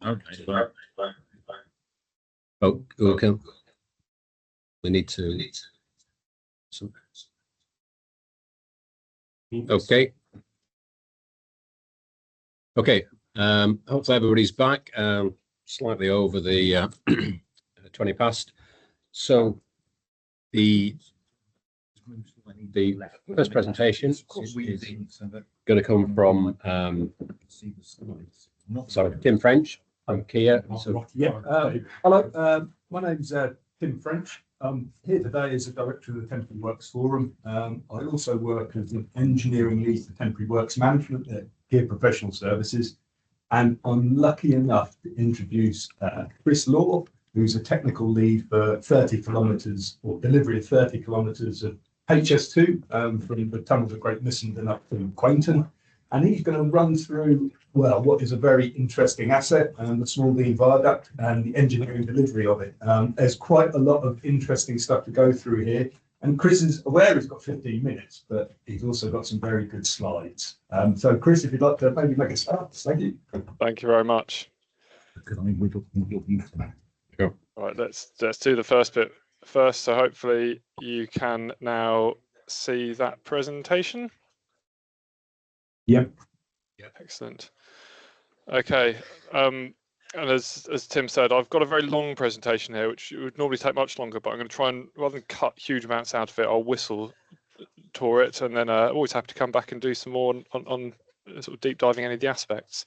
Okay. Oh, okay. We need to. Okay. Okay. Hopefully everybody's back. Slightly over the 20 past. So the first presentation is going to come from Tim French from Kia. So, Hello, my name's Tim French. I'm here today as a director of the Temporary Works Forum. I also work as an engineering lead for Temporary Works Management at Kia Professional Services. And I'm lucky enough to introduce Chris Law, who's a technical lead for 30 kilometres or delivery of 30 kilometres of HS2 from the tunnels of Great Missenden up to Quainton. And he's going to run through, well, what is a very interesting asset, the Small Dean Viaduct and the engineering delivery of it. There's quite a lot of interesting stuff to go through here. And Chris is aware he's got 15 minutes, but he's also got some very good slides. So Chris, if you'd like to maybe make a start, thank you. Thank you very much. Sure. All right, let's do the first bit first. So hopefully you can now see that presentation. Yep. Excellent. Okay. And as Tim said, I've got a very long presentation here, which would normally take much longer, but I'm going to try and, rather than cut huge amounts out of it, I'll whistle tour it, and then always happy to come back and do some more on sort of deep diving any of the aspects.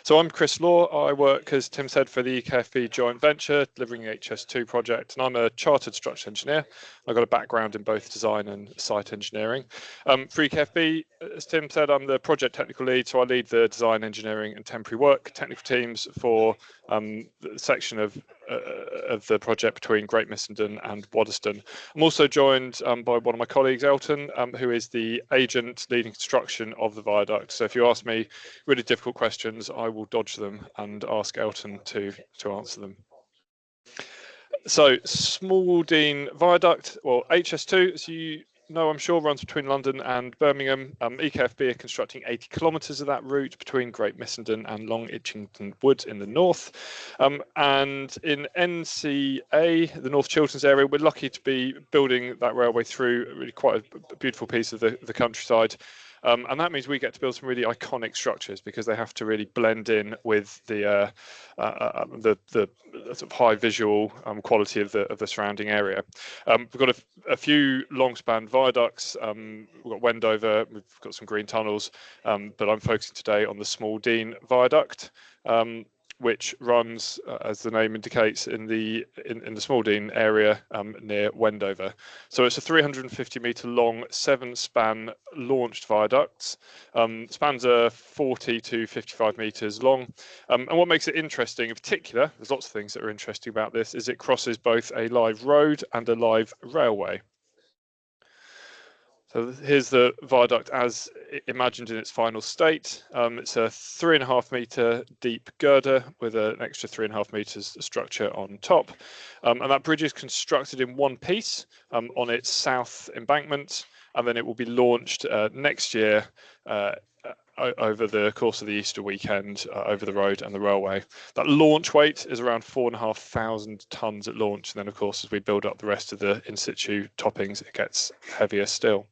So I'm Chris Law. I work, as Tim said, for the EKFB joint venture delivering the HS2 project, and I'm a chartered structural engineer. I've got a background in both design and site engineering. For EKFB, as Tim said, I'm the project technical lead, so I lead the design, engineering and temporary work technical teams for the section of the project between Great Missenden and Waddesdon. I'm also joined by one of my colleagues, Elton, who is the agent leading construction of the viaduct. So if you ask me really difficult questions, I will dodge them and ask Elton to answer them. So Small Dean Viaduct, well, HS2, as you know, I'm sure, runs between London and Birmingham. EKFB are constructing 80 kilometres of that route between Great Missenden and Long Itchington Wood in the north. And in NCA, the North Chilterns area, we're lucky to be building that railway through really quite a beautiful piece of the countryside. And that means we get to build some really iconic structures because they have to really blend in with the sort of high visual quality of the surrounding area. We've got a few long span viaducts. We've got Wendover. We've got some green tunnels, but I'm focusing today on the Small Dean Viaduct, which runs, as the name indicates, in the Small Dean area near Wendover. So it's a 350-metre long, 7-span launched viaduct. Spans are 40 to 55 metres long. And what makes it interesting in particular, there's lots of things that are interesting about this, is it crosses both a live road and a live railway. So here's the viaduct as imagined in its final state. It's a 3.5 metre deep girder with an extra 3.5 metres structure on top. And that bridge is constructed in one piece on its south embankment, and then it will be launched next year over the course of the Easter weekend over the road and the railway. That launch weight is around 4,500 tonnes at launch. And then, of course, as we build up the rest of the in situ toppings, it gets heavier still.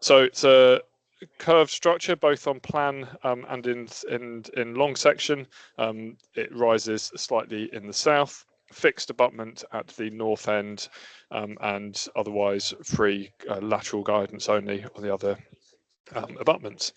So it's a curved structure, both on plan and in long section. It rises slightly in the south, fixed abutment at the north end, and otherwise free lateral guidance only on the other abutments.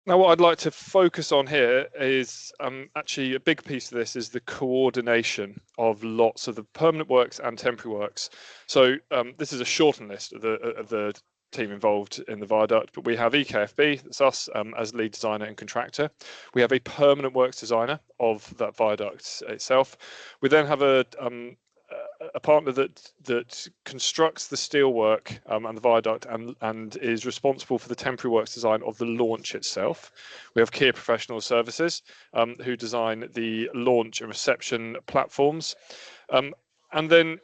Now, what I'd like to focus on here is actually a big piece of this is the coordination of lots of the permanent works and temporary works. So this is a shortened list of the team involved in the viaduct, but we have EKFB, that's us, as lead designer and contractor. We have a permanent works designer of that viaduct itself. We then have a partner that constructs the steelwork and the viaduct and is responsible for the temporary works design of the launch itself. We have Kia Professional Services who design the launch and reception platforms. And then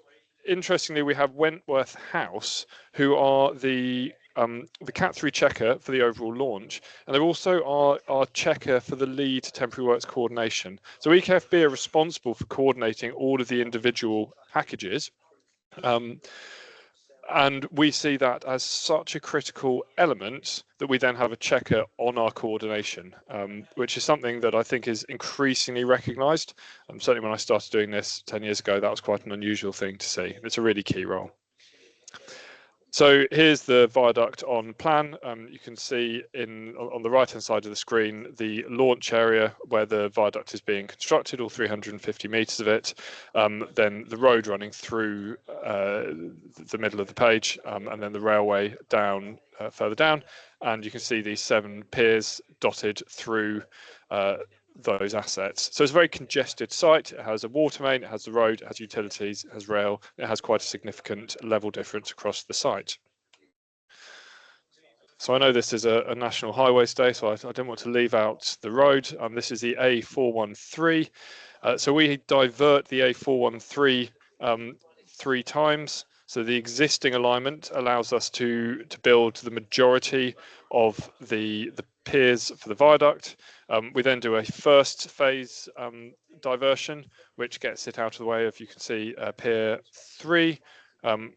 interestingly, we have Wentworth House, who are the the Cat3 checker for the overall launch, and they're also our checker for the lead temporary works coordination. So EKFB are responsible for coordinating all of the individual packages. And we see that as such a critical element that we then have a checker on our coordination, which is something that I think is increasingly recognised. Certainly when I started doing this 10 years ago, that was quite an unusual thing to see. It's a really key role. So here's the viaduct on plan. You can see on the right-hand side of the screen the launch area where the viaduct is being constructed, all 350 metres of it. Then the road running through the middle of the page, and then the railway down further down. And you can see these 7 piers dotted through those assets. So it's a very congested site. It has a water main, it has the road, it has utilities, it has rail, it has quite a significant level difference across the site. So I know this is a national highways day, so I didn't want to leave out the road. This is the A413. So we divert the A413 3 times. So the existing alignment allows us to build the majority of the piers for the viaduct. We then do a first phase diversion, which gets it out of the way of, you can see, pier 3,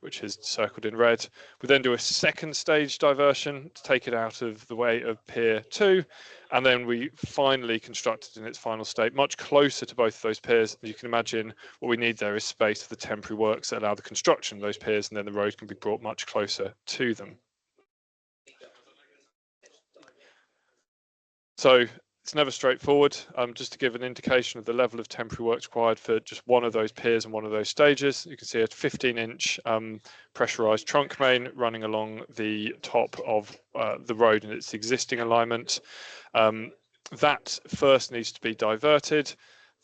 which is circled in red. We then do a second stage diversion to take it out of the way of pier 2, and then we finally construct it in its final state, much closer to both of those piers. You can imagine what we need there is space for the temporary works that allow the construction of those piers, and then the road can be brought much closer to them. So it's never straightforward. Just to give an indication of the level of temporary works required for just one of those piers and one of those stages, you can see a 15-inch pressurized trunk main running along the top of the road in its existing alignment. That first needs to be diverted.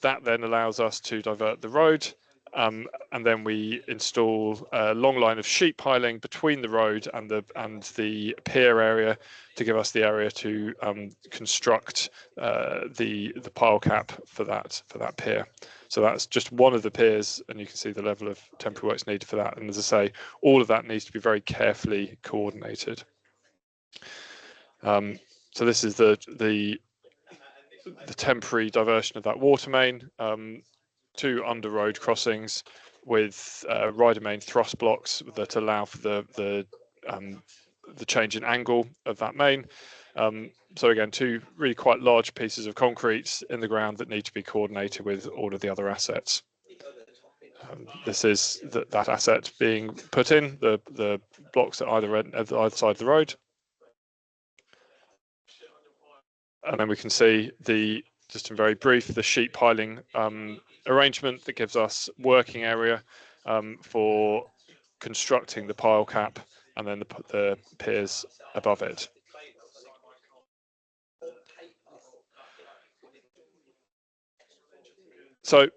That then allows us to divert the road. And then we install a long line of sheet piling between the road and the pier area to give us the area to construct the pile cap for that pier. So that's just one of the piers, and you can see the level of temporary works needed for that. And as I say, all of that needs to be very carefully coordinated. So this is the temporary diversion of that water main. 2 under road crossings with rider main thrust blocks that allow for the change in angle of that main. So again, 2 really quite large pieces of concrete in the ground that need to be coordinated with all of the other assets. This is that asset being put in, the blocks at either side of the road. And then we can see just in very brief, the sheet piling arrangement that gives us working area for constructing the pile cap and then the piers above it. So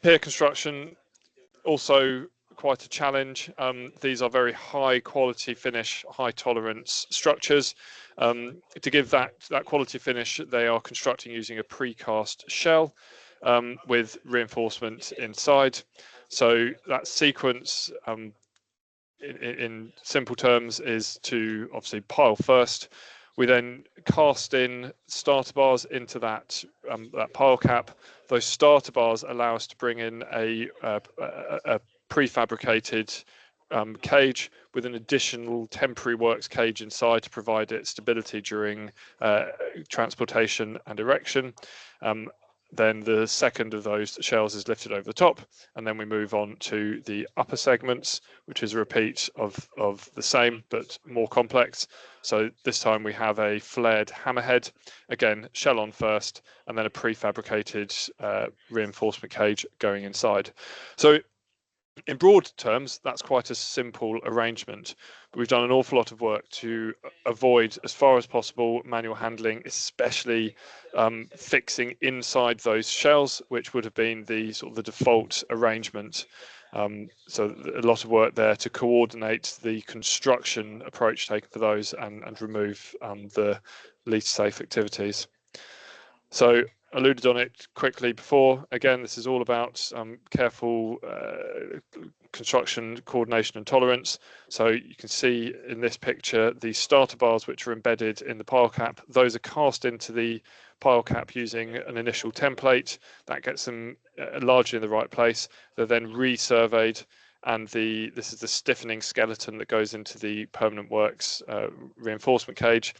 pier construction, also quite a challenge. These are very high quality finish, high tolerance structures. To give that quality finish, they are constructing using a precast shell with reinforcement inside. So that sequence, in simple terms, is to obviously pile first. We then cast in starter bars into that pile cap. Those starter bars allow us to bring in a prefabricated cage with an additional temporary works cage inside to provide it stability during transportation and erection. Then the second of those shells is lifted over the top, and then we move on to the upper segments, which is a repeat of the same but more complex. So this time we have a flared hammerhead, again shell on first, and then a prefabricated reinforcement cage going inside. So in broad terms, that's quite a simple arrangement. We've done an awful lot of work to avoid, as far as possible, manual handling, especially fixing inside those shells, which would have been the default arrangement. So a lot of work there to coordinate the construction approach taken for those and remove the least safe activities. So alluded on it quickly before. Again, this is all about careful construction coordination and tolerance. So you can see in this picture the starter bars which are embedded in the pile cap. Those are cast into the pile cap using an initial template that gets them largely in the right place. They're then resurveyed, and this is the stiffening skeleton that goes into the permanent works reinforcement cage,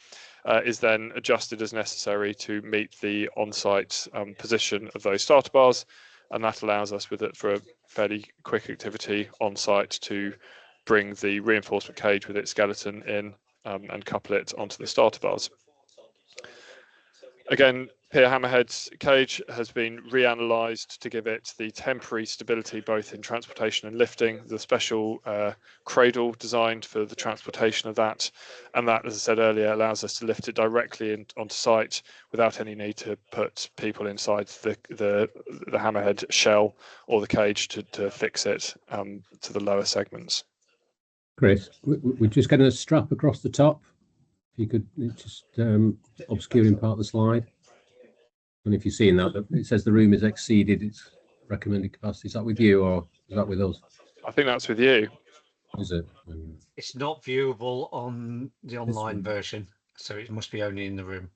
is then adjusted as necessary to meet the on-site position of those starter bars, and that allows us for a fairly quick activity on site to bring the reinforcement cage with its skeleton in and couple it onto the starter bars. Again, pier hammerhead cage has been reanalyzed to give it the temporary stability both in transportation and lifting, the special cradle designed for the transportation of that, and that, as I said earlier, allows us to lift it directly onto site without any need to put people inside the hammerhead shell or the cage to fix it to the lower segments. Chris, we're just getting a strap across the top. If you could just obscuring part of the slide. And if you're seeing that, it says the room has exceeded its recommended capacity. Is that with you or is that with us? I think that's with you. Is it? It's not viewable on the online version, so it must be only in the room.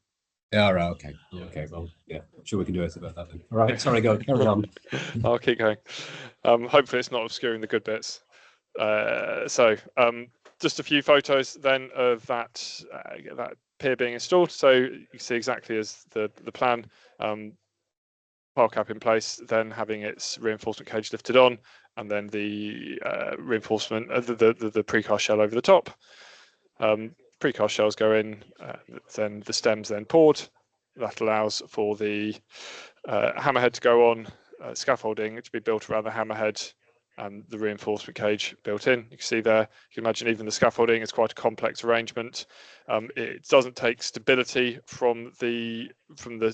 Yeah, right, okay. Okay, well, yeah, I'm sure we can do it about that then. All right, sorry, go carry on. I'll keep going. Hopefully it's not obscuring the good bits. Just a few photos then of that pier being installed. So you can see exactly as the plan, pile cap in place, then having its reinforcement cage lifted on, and then the reinforcement, the precast shell over the top. Precast shells go in, then the stems then poured. That allows for the hammerhead to go on, scaffolding to be built around the hammerhead, and the reinforcement cage built in. You can see there, you can imagine even the scaffolding is quite a complex arrangement. It doesn't take stability from the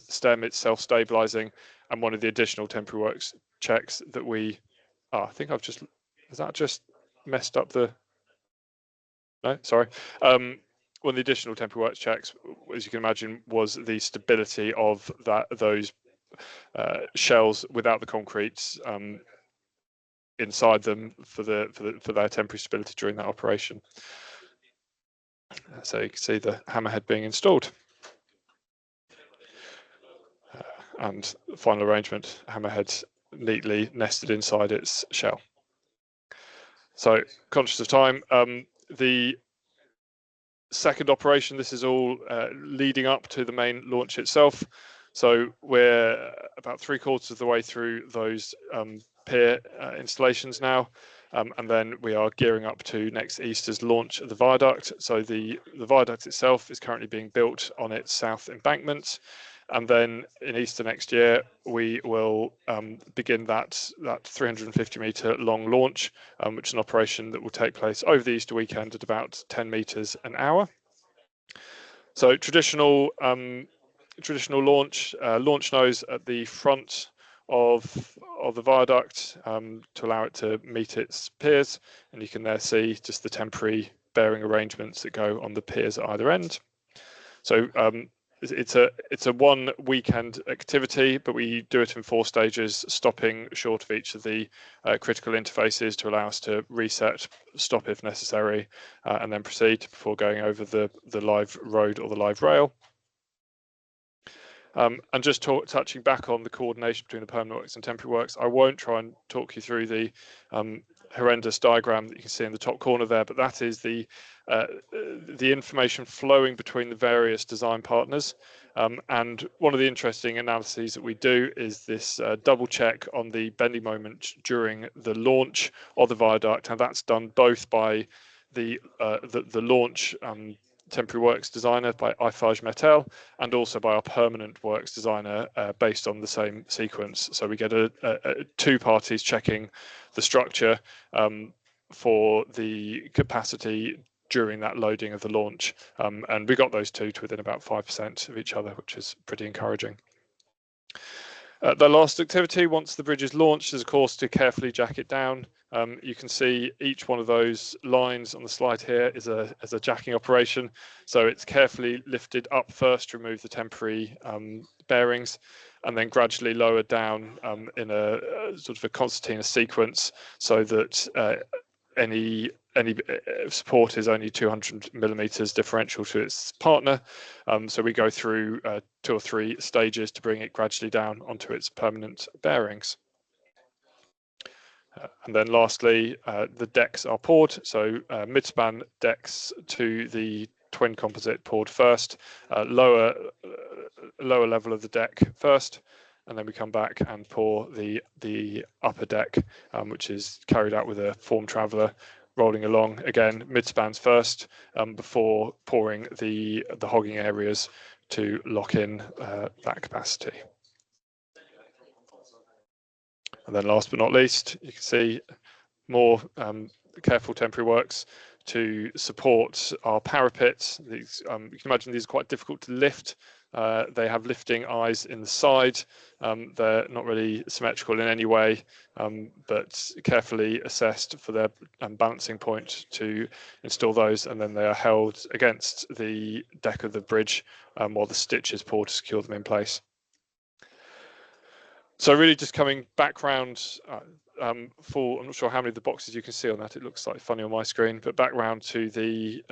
stem, it's self-stabilizing, and one of the additional temporary works checks that we, I think I've just, has that just messed up the, no, sorry. One of the additional temporary works checks, as you can imagine, was the stability of those shells without the concrete inside them for their temporary stability during that operation. So you can see the hammerhead being installed, and the final arrangement, hammerhead neatly nested inside its shell. So conscious of time, the second operation, this is all leading up to the main launch itself. So we're about 3/4 of the way through those pier installations now, and then we are gearing up to next Easter's launch of the viaduct. So the viaduct itself is currently being built on its south embankment, and then in Easter next year we will begin that 350-metre long launch, which is an operation that will take place over the Easter weekend at about 10 metres an hour. So traditional launch nose at the front of the viaduct to allow it to meet its piers, and you can there see just the temporary bearing arrangements that go on the piers at either end. So it's a one weekend activity, but we do it in 4 stages, stopping short of each of the critical interfaces to allow us to reset, stop if necessary, and then proceed before going over the live road or the live rail. And just touching back on the coordination between the permanent works and temporary works, I won't try and talk you through the horrendous diagram that you can see in the top corner there, but that is the information flowing between the various design partners. And one of the interesting analyses that we do is this double check on the bending moment during the launch of the viaduct, and that's done both by the launch temporary works designer by Eiffage Metal, and also by our permanent works designer based on the same sequence. So we get two parties checking the structure for the capacity during that loading of the launch, and we got those two to within about 5% of each other, which is pretty encouraging. The last activity, once the bridge is launched, is of course to carefully jack it down. You can see each one of those lines on the slide here is a jacking operation. So it's carefully lifted up first to remove the temporary bearings, and then gradually lowered down in a sort of a concertina sequence, so that any support is only 200 millimeters differential to its partner. So we go through 2 or 3 stages to bring it gradually down onto its permanent bearings. And then lastly, the decks are poured. So mid-span decks to the twin composite poured first, lower level of the deck first, and then we come back and pour the upper deck, which is carried out with a form traveller rolling along. Again, mid-spans first, before pouring the hogging areas to lock in that capacity. And then last but not least, you can see more careful temporary works to support our parapets. These, you can imagine these are quite difficult to lift. They have lifting eyes in the side. They're not really symmetrical in any way, but carefully assessed for their balancing point to install those, and then they are held against the deck of the bridge while the stitch is poured to secure them in place. So really just coming back round for, I'm not sure how many of the boxes you can see on that, it looks slightly funny on my screen, but back round to the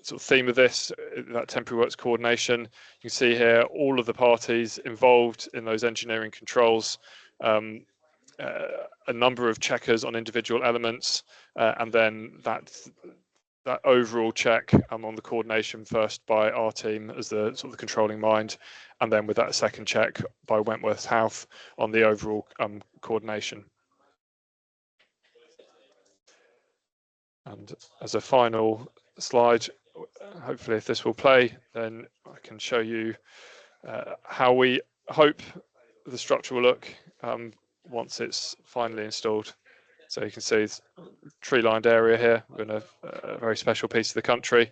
sort of theme of this, that temporary works coordination. You can see here all of the parties involved in those engineering controls, a number of checkers on individual elements, and then that overall check on the coordination first by our team as the sort of the controlling mind, and then with that second check by Wentworth House on the overall coordination. And as a final slide, hopefully if this will play, then I can show you how we hope the structure will look once it's finally installed. So you can see it's a tree-lined area here. We're in a very special piece of the country.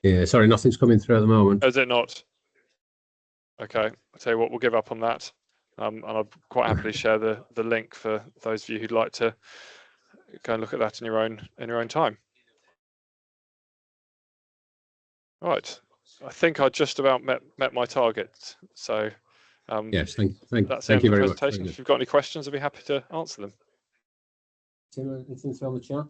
Yeah, sorry, nothing's coming through at the moment. Is it not? Okay, I'll tell you what, we'll give up on that. And I'll quite happily share the link for those of you who'd like to go and look at that in your own time. Right, I think I just about met my target. So Yes, thank that's you very much. presentation. If you've got any questions, I'll be happy to answer them. Tim, anything through on the chat?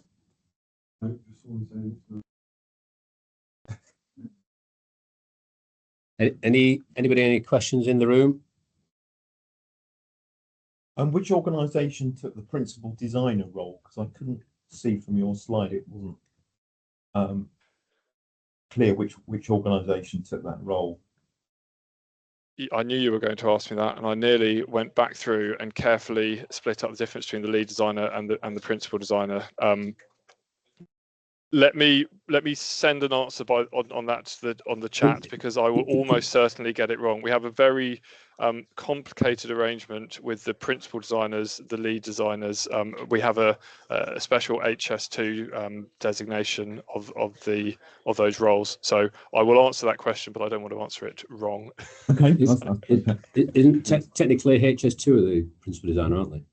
Anybody any questions in the room? And which organisation took the principal designer role? Because I couldn't see from your slide, it wasn't clear which organisation took that role. I knew you were going to ask me that, and I nearly went back through and carefully split up the difference between the lead designer and the principal designer. Let me send an answer on that on the chat, because I will almost certainly get it wrong. We have a very complicated arrangement with the principal designers, the lead designers. We have a special HS2 designation of those roles. So I will answer that question, but I don't want to answer it wrong. Okay. Isn't technically HS2 are the principal designer, aren't they?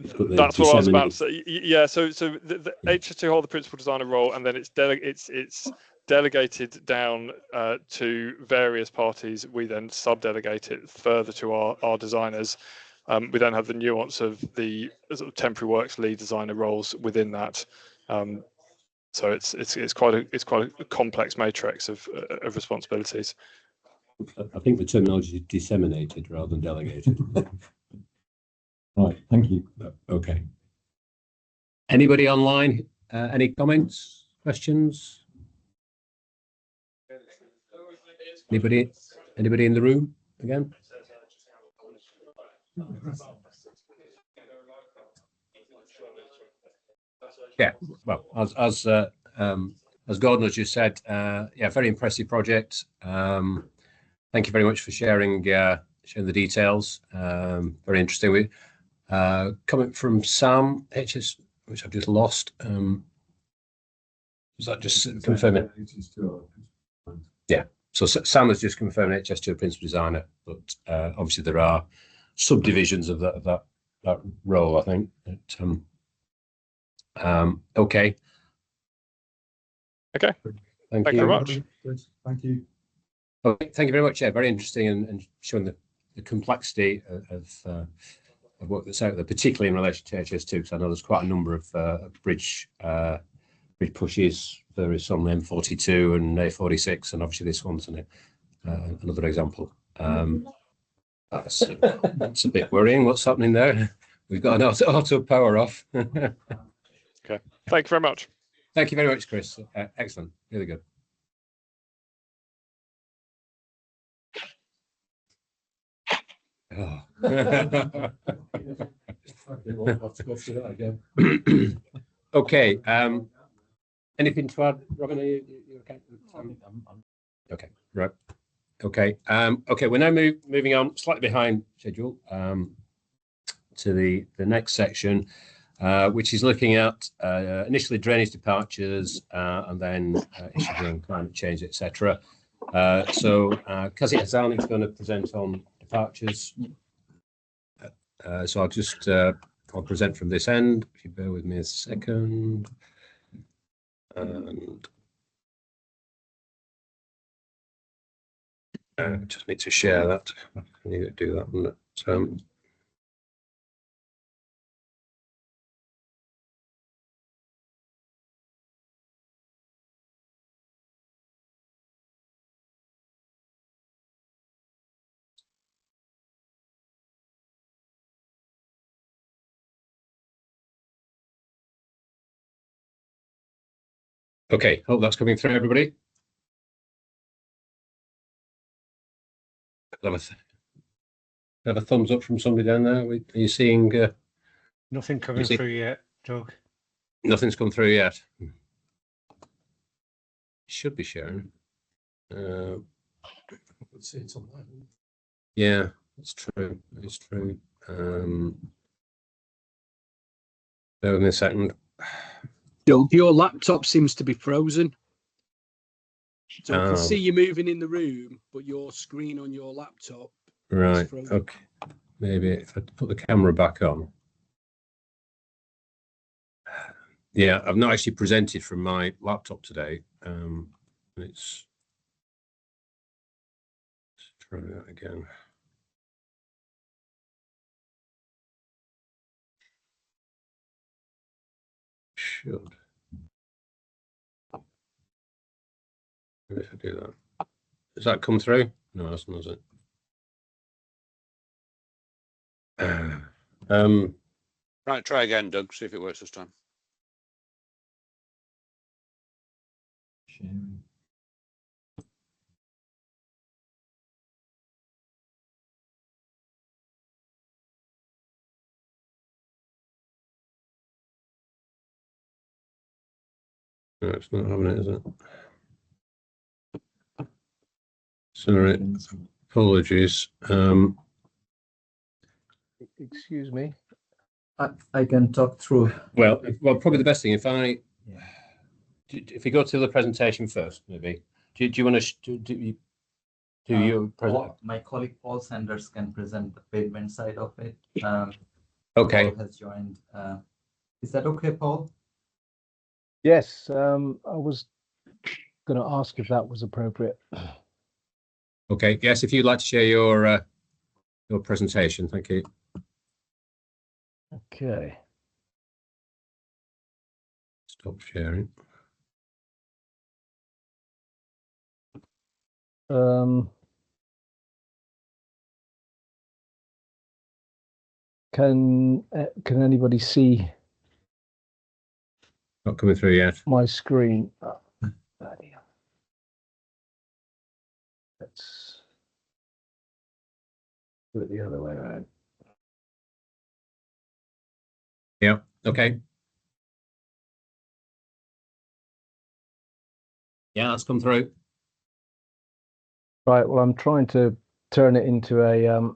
That's what I was about to say. Yeah, so the HS2 hold the principal designer role, and then it's delegated down to various parties. We then sub-delegate it further to our designers. We then have the nuance of the sort of temporary works lead designer roles within that. So it's quite a complex matrix of responsibilities. I think the terminology is disseminated rather than delegated. Right, thank you. Okay. Anybody online? Any comments, questions? Anybody in the room again? Yeah. Well, as Gordon has just said, yeah, very impressive project. Thank you very much for sharing the details. Very interesting. Comment from Sam, which I've just lost. Is that just confirming? Yeah. So Sam has just confirmed HS2 principal designer, but obviously there are subdivisions of that role, I think. Okay. Okay. Thank Thank you you very much. Thank you. Okay, thank you very much. Yeah, very interesting and showing the complexity of work that's out there, particularly in relation to HS2, because I know there's quite a number of bridge pushes. There is some M42 and A46, and obviously this one's another example. That's a bit worrying. What's happening there? We've got an auto power off. Okay. Thank you very much. Thank you very much, Chris. Excellent. Really good. Oh. Okay. Anything to add, Robin? Are you okay? Okay. Right. Okay. Okay. We're now moving on slightly behind schedule to the next section, which is looking at initially drainage departures and then issues around climate change, etc. So Kazi Hasani is going to present on departures. So I'll present from this end. If you bear with me a second. And just need to share that. I need to do that one. Okay, hope that's coming through, everybody. Have a thumbs up from somebody down there. Are you seeing? Nothing coming through yet, Doug. Nothing's come through yet. Should be sharing. Let's see, it's on that. Yeah, it's true. It's true. Bear with me a second. Doug, your laptop seems to be frozen. So I Oh. can see you moving in the room, but your screen on your laptop Right. is frozen. Okay. Maybe if I put the camera back on. Yeah, I've not actually presented from my laptop today. Let's try that again. Should. Maybe if I do that. Does that come through? No, that's not it. Right, try again, Doug. See if it works this time. Sharing. No, it's not having it, is it? Sorry, apologies. Excuse me. I can talk through. Well, probably the best thing if you go to the presentation first, maybe. Do you want to do you present? My colleague Paul Sanders can present the pavement side of it. Okay. Paul has joined. Is that okay, Paul? Yes, I was going to ask if that was appropriate. Okay. Yes, if you'd like to share your presentation, thank you. Okay. Stop sharing. Can anybody see Not coming through yet. my screen? Oh, let's do it the other way around. Yeah. Okay. Yeah, that's come through. Right. Well, I'm trying to turn it into a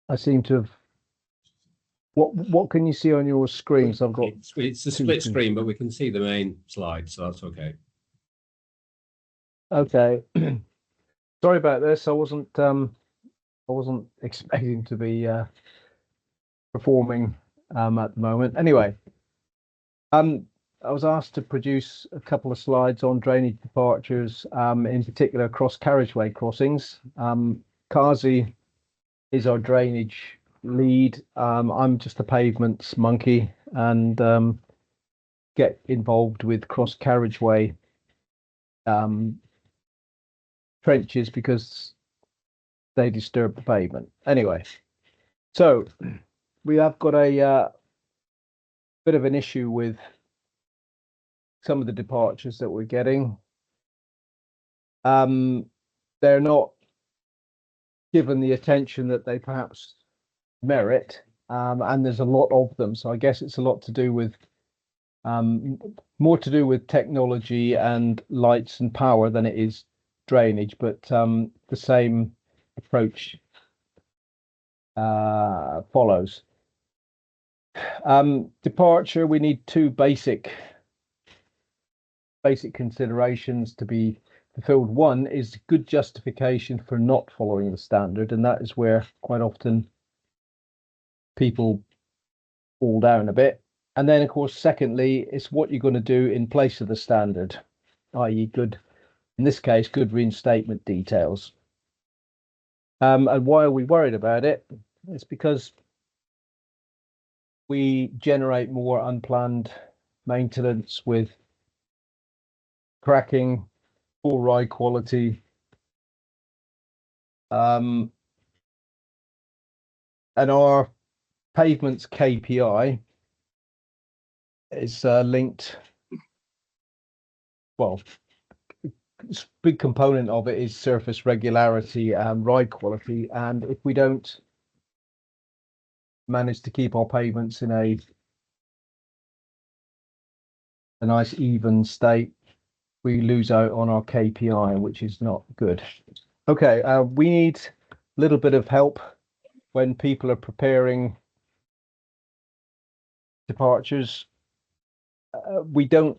I seem to have. What can you see on your screen? So I've got. It's a split screen, but we can see the main slide, so that's okay. Okay. Sorry about this. I wasn't expecting to be performing at the moment. Anyway, I was asked to produce a couple of slides on drainage departures, in particular cross carriageway crossings. Kazi is our drainage lead. I'm just a pavements monkey and get involved with cross carriageway trenches because they disturb the pavement. Anyway, so we have got a bit of an issue with some of the departures that we're getting. They're not given the attention that they perhaps merit, and there's a lot of them. So I guess it's a lot to do with more to do with technology and lights and power than it is drainage, but the same approach follows. Departure, we need two basic considerations to be fulfilled. One is good justification for not following the standard, and that is where quite often people fall down a bit. And then, of course, secondly, it's what you're going to do in place of the standard, i.e. good, in this case, good reinstatement details. And why are we worried about it? It's because we generate more unplanned maintenance with cracking, poor ride quality, and our pavements KPI is linked. Well, a big component of it is surface regularity and ride quality, and if we don't manage to keep our pavements in a nice even state, we lose out on our KPI, which is not good. Okay, we need a little bit of help when people are preparing departures. We don't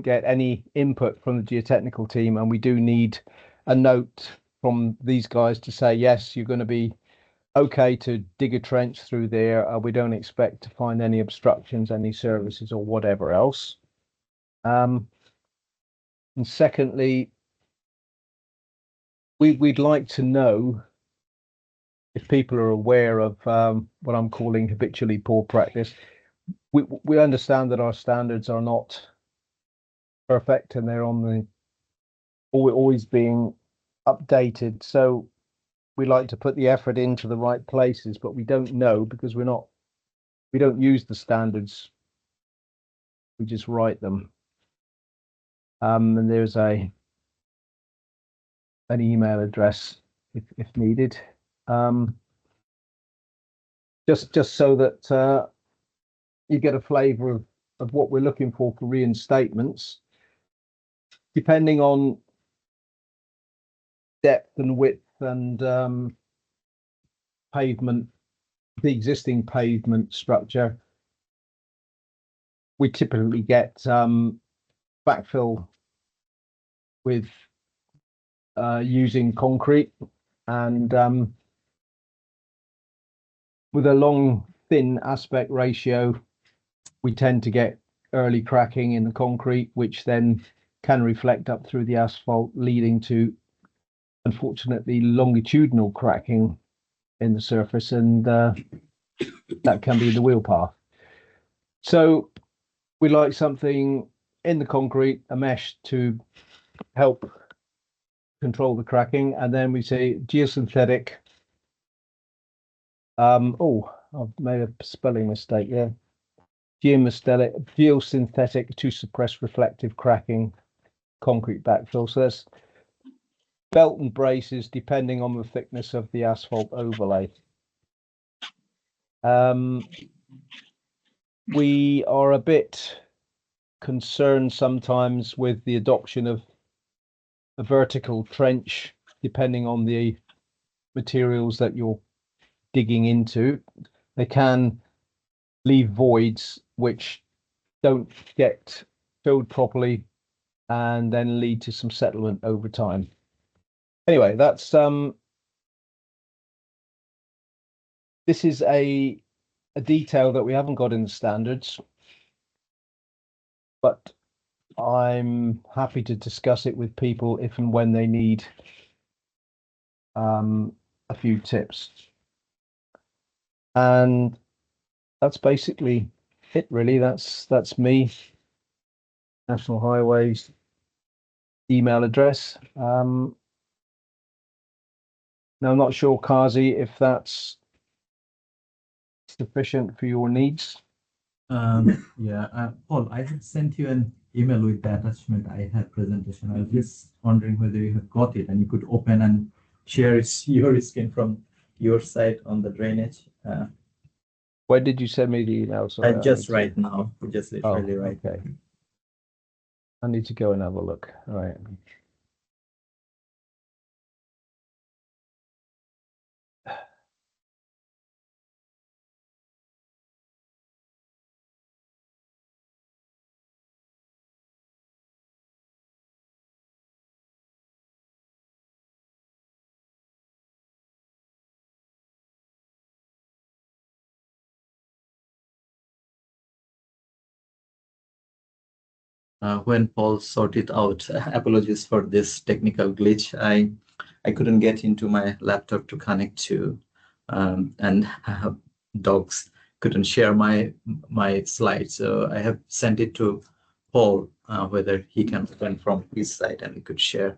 get any input from the geotechnical team, and we do need a note from these guys to say, yes, you're going to be okay to dig a trench through there. We don't expect to find any obstructions, any services or whatever else. And secondly, we'd like to know if people are aware of what I'm calling habitually poor practice. We understand that our standards are not perfect and they're on the always being updated. So we like to put the effort into the right places, but we don't know because we don't use the standards. We just write them. And there's an email address if needed. Just so that you get a flavour of what we're looking for reinstatements, depending on depth and width and pavement, the existing pavement structure. We typically get backfill with using concrete, and with a long thin aspect ratio, we tend to get early cracking in the concrete, which then can reflect up through the asphalt, leading to, unfortunately, longitudinal cracking in the surface, and that can be the wheel path. So we like something in the concrete, a mesh, to help control the cracking, and then we say geosynthetic. I've made a spelling mistake there. Geosynthetic to suppress reflective cracking, concrete backfill. So that's belt and braces depending on the thickness of the asphalt overlay. We are a bit concerned sometimes with the adoption of a vertical trench, depending on the materials that you're digging into. They can leave voids which don't get filled properly and then lead to some settlement over time. Anyway, that's this is a detail that we haven't got in the standards, but I'm happy to discuss it with people if and when they need a few tips. And that's basically it, really. That's me. National Highways email address. Now I'm not sure, Kazi, if that's sufficient for your needs. Paul, I had sent you an email with the attachment I had presentation. I was just wondering whether you have got it and you could open and share your screen from your side on the drainage. Where did you send me the email? Sorry, Just right now, just literally right. Okay. I need to go and have a look. All right. When Paul sorted out, apologies for this technical glitch. I couldn't get into my laptop to connect to, and dogs couldn't share my slides. So I have sent it to Paul, whether he can open from his side and we could share.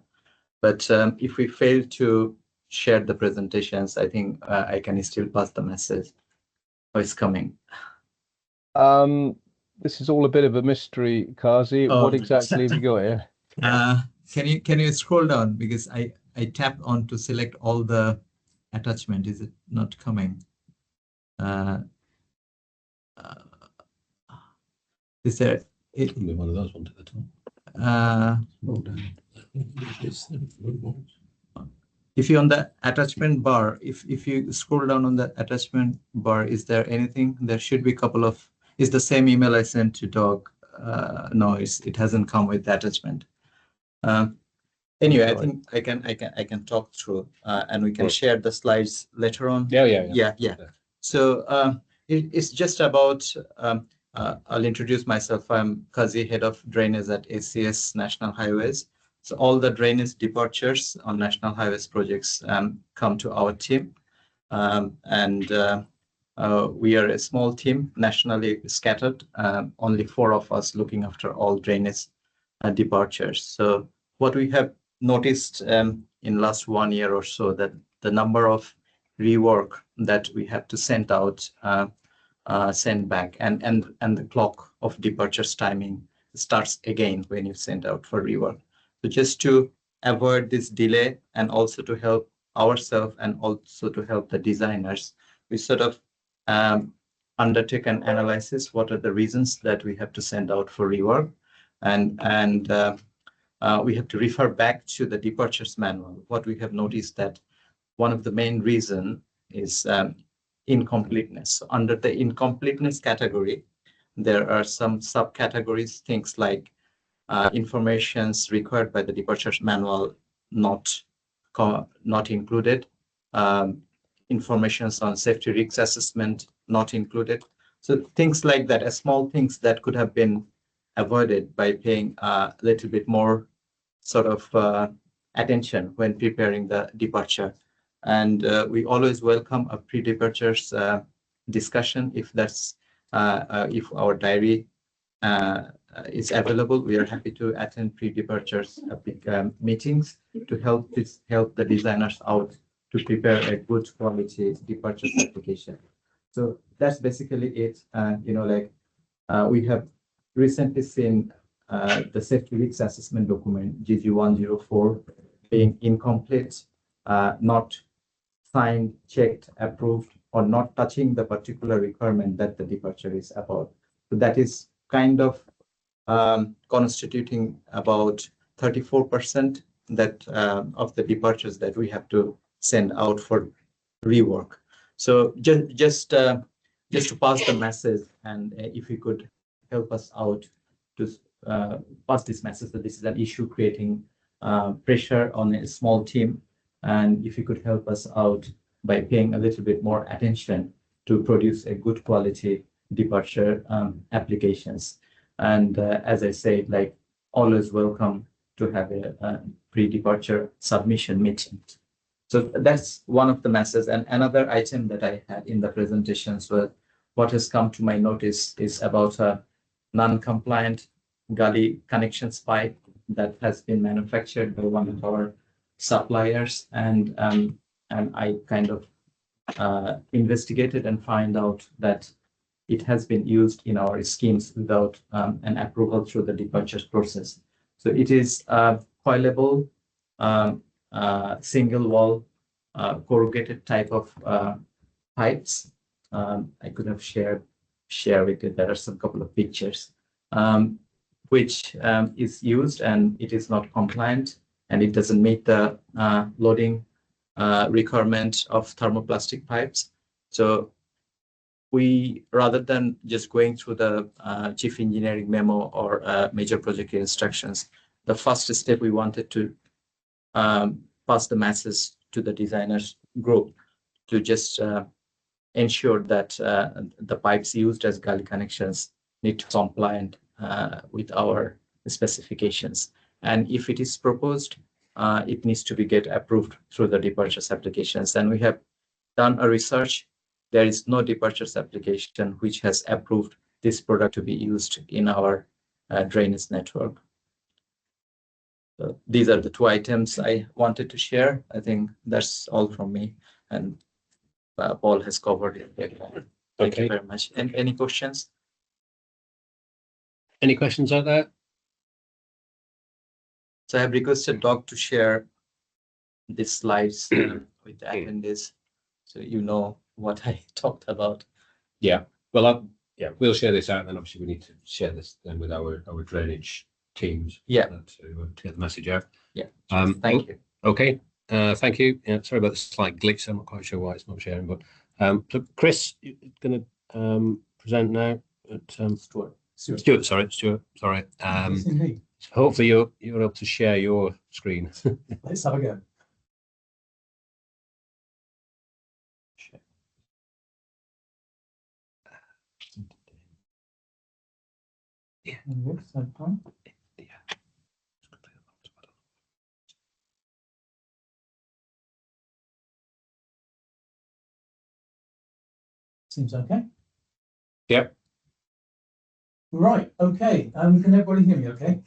But if we fail to share the presentations, I think I can still pass the message. Oh, it's coming. This is all a bit of a mystery, Kazi. Oh. What exactly have you got here? Can you scroll down, because I tap on to select all the attachment. Is it not coming? Is there Probably one of those ones at the top. Roll down. If you're on the attachment bar, if you scroll down on the attachment bar, is there anything? There should be a couple of. Is the same email I sent to Doug? No, it hasn't come with the attachment. Anyway, I think I can talk through, and we can share the slides later on. Yeah. So it's just about. I'll introduce myself. I'm Kazi, head of drainage at ACS National Highways. So all the drainage departures on national highways projects come to our team, and we are a small team, nationally scattered, only 4 of us looking after all drainage departures. So what we have noticed in last 1 year or so, that the number of rework that we have to send out, send back, and the clock of departures timing starts again when you send out for rework. So just to avoid this delay and also to help ourselves and also to help the designers, we sort of undertake an analysis. What are the reasons that we have to send out for rework, and we have to refer back to the departures manual. What we have noticed that one of the main reason is incompleteness. So under the incompleteness category, there are some subcategories, things like informations required by the departures manual not included, informations on safety risks assessment not included. So things like that, small things that could have been avoided by paying a little bit more sort of attention when preparing the departure. And we always welcome a pre-departures discussion if that's if our diary is available. We are happy to attend pre-departures meetings to help the designers out to prepare a good quality departures application. So that's basically it. We have recently seen the safety risks assessment document GG104 being incomplete, not signed, checked, approved, or not touching the particular requirement that the departure is about. So that is kind of constituting about 34% that of the departures that we have to send out for rework. So just to pass the message, and if you could help us out to pass this message that this is an issue creating pressure on a small team, and if you could help us out by paying a little bit more attention to produce a good quality departure applications. And as I said, like always welcome to have a pre-departure submission meeting. So that's one of the messages. And another item that I had in the presentations was what has come to my notice is about a non-compliant gully connections pipe that has been manufactured by one of our suppliers, and I kind of investigated and find out that it has been used in our schemes without an approval through the departure process. So it is coilable, single wall, corrugated type of pipes. I could have shared with you. There are some couple of pictures, which is used, and it is not compliant, and it doesn't meet the loading requirement of thermoplastic pipes. So we, rather than just going through the chief engineering memo or major project instructions, the first step we wanted to pass the message to the designers group to just ensure that the pipes used as gully connections need to compliant with our specifications. And if it is proposed, it needs to be get approved through the departures applications. And we have done a research. There is no departures application which has approved this product to be used in our drainage network. So these are the two items I wanted to share. I think that's all from me, and Paul has covered it. Thank you very much. And any questions? Any questions out there? So I have requested Doug to share these slides with the attendees, so you know what I talked about. Yeah. Well, yeah, we'll share this out, and then obviously we need to share this then with our drainage teams. Yeah. To get the message out. Yeah. Thank you. Okay. Thank you. Yeah, sorry about the slight glitch. I'm not quite sure why it's not sharing, but so Chris, you're going to present now. Stuart. Sorry. Hopefully you're able to share your screen. Let's have a go. Yeah. Seems okay. Yep. Right. Okay. Can everybody hear me? Okay.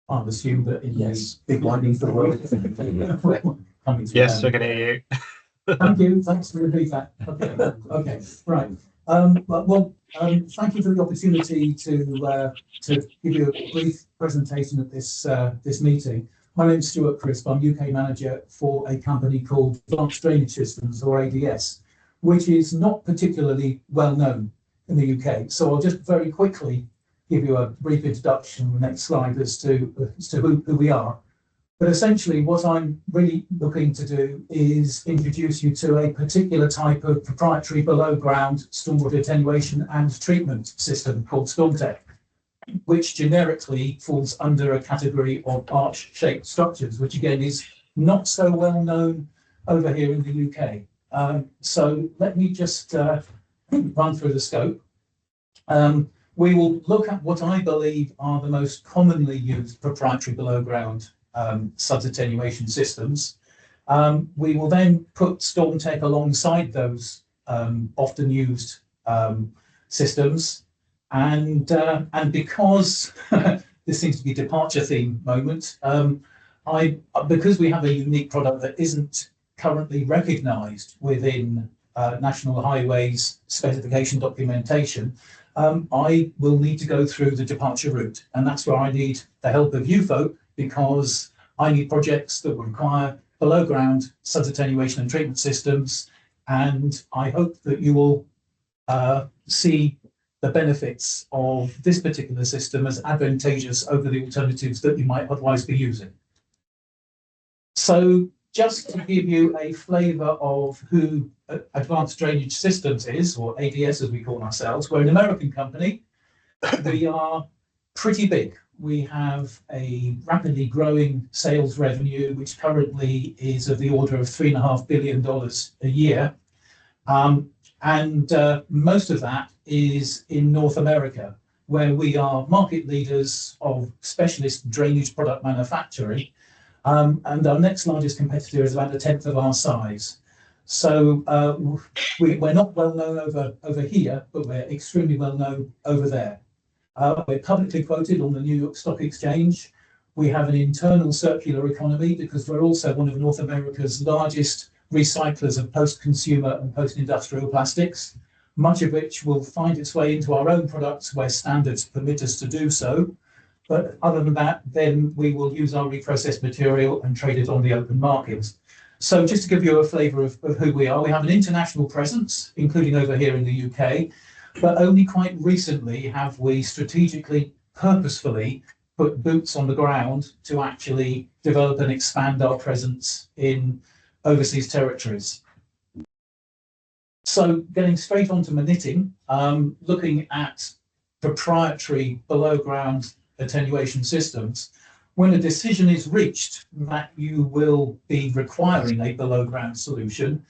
I'll assume that in yes, big lightning for the world. Yes, I can hear you. Thank you. Thanks for the feedback. Okay. Okay. Right. Thank you for the opportunity to give you a brief presentation at this meeting. My name is Stuart Crisp. I'm UK manager for a company called Advanced Drainage Systems, or ADS, which is not particularly well known in the UK. So I'll just very quickly give you a brief introduction on the next slide as to who we are. But essentially what I'm really looking to do is introduce you to a particular type of proprietary below ground stormwater attenuation and treatment system called StormTech, which generically falls under a category of arch-shaped structures, which again is not so well known over here in the UK. So let me just run through the scope. We will look at what I believe are the most commonly used proprietary below ground suds attenuation systems. We will then put StormTech alongside those often used systems. And because this seems to be a departure theme moment, because we have a unique product that isn't currently recognised within National Highways specification documentation, I will need to go through the departure route, and that's where I need the help of you folk, because I need projects that will require below ground suds attenuation and treatment systems, and I hope that you will see the benefits of this particular system as advantageous over the alternatives that you might otherwise be using. So just to give you a flavour of who Advanced Drainage Systems is, or ADS as we call ourselves, we're an American company. We are pretty big. We have a rapidly growing sales revenue, which currently is of the order of $3.5 billion a year. And most of that is in North America, where we are market leaders of specialist drainage product manufacturing. And our next largest competitor is about a tenth of our size. So we're not well known over here, but we're extremely well known over there. We're publicly quoted on the New York Stock Exchange. We have an internal circular economy because we're also one of North America's largest recyclers of post-consumer and post-industrial plastics, much of which will find its way into our own products where standards permit us to do so. But other than that, then we will use our reprocessed material and trade it on the open market. So just to give you a flavour of who we are, we have an international presence, including over here in the UK, but only quite recently have we strategically, purposefully put boots on the ground to actually develop and expand our presence in overseas territories. So getting straight on to my knitting, looking at proprietary below ground attenuation systems, when a decision is reached that you will be requiring a below ground solution,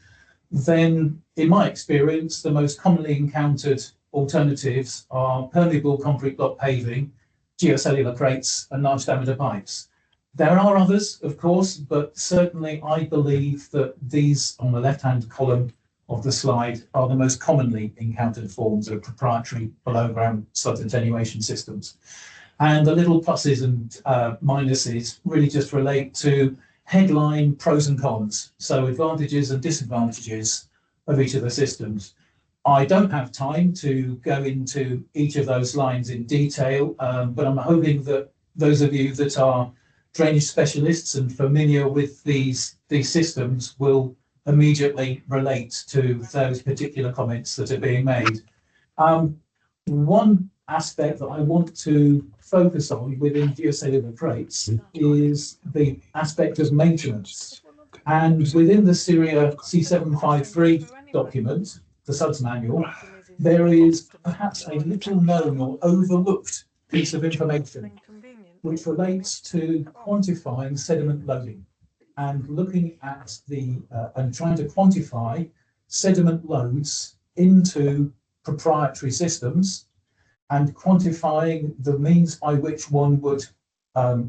then in my experience, the most commonly encountered alternatives are permeable concrete block paving, geocellular crates, and large diameter pipes. There are others, of course, but certainly I believe that these on the left-hand column of the slide are the most commonly encountered forms of proprietary below ground sludge attenuation systems. And the little pluses and minuses really just relate to headline pros and cons, so advantages and disadvantages of each of the systems. I don't have time to go into each of those lines in detail, but I'm hoping that those of you that are drainage specialists and familiar with these systems will immediately relate to those particular comments that are being made. One aspect that I want to focus on within geocellular crates is the aspect of maintenance. And within the Syria C753 document, the SUDS manual, there is perhaps a little known or overlooked piece of information which relates to quantifying sediment loading and looking at and trying to quantify sediment loads into proprietary systems and quantifying the means by which one would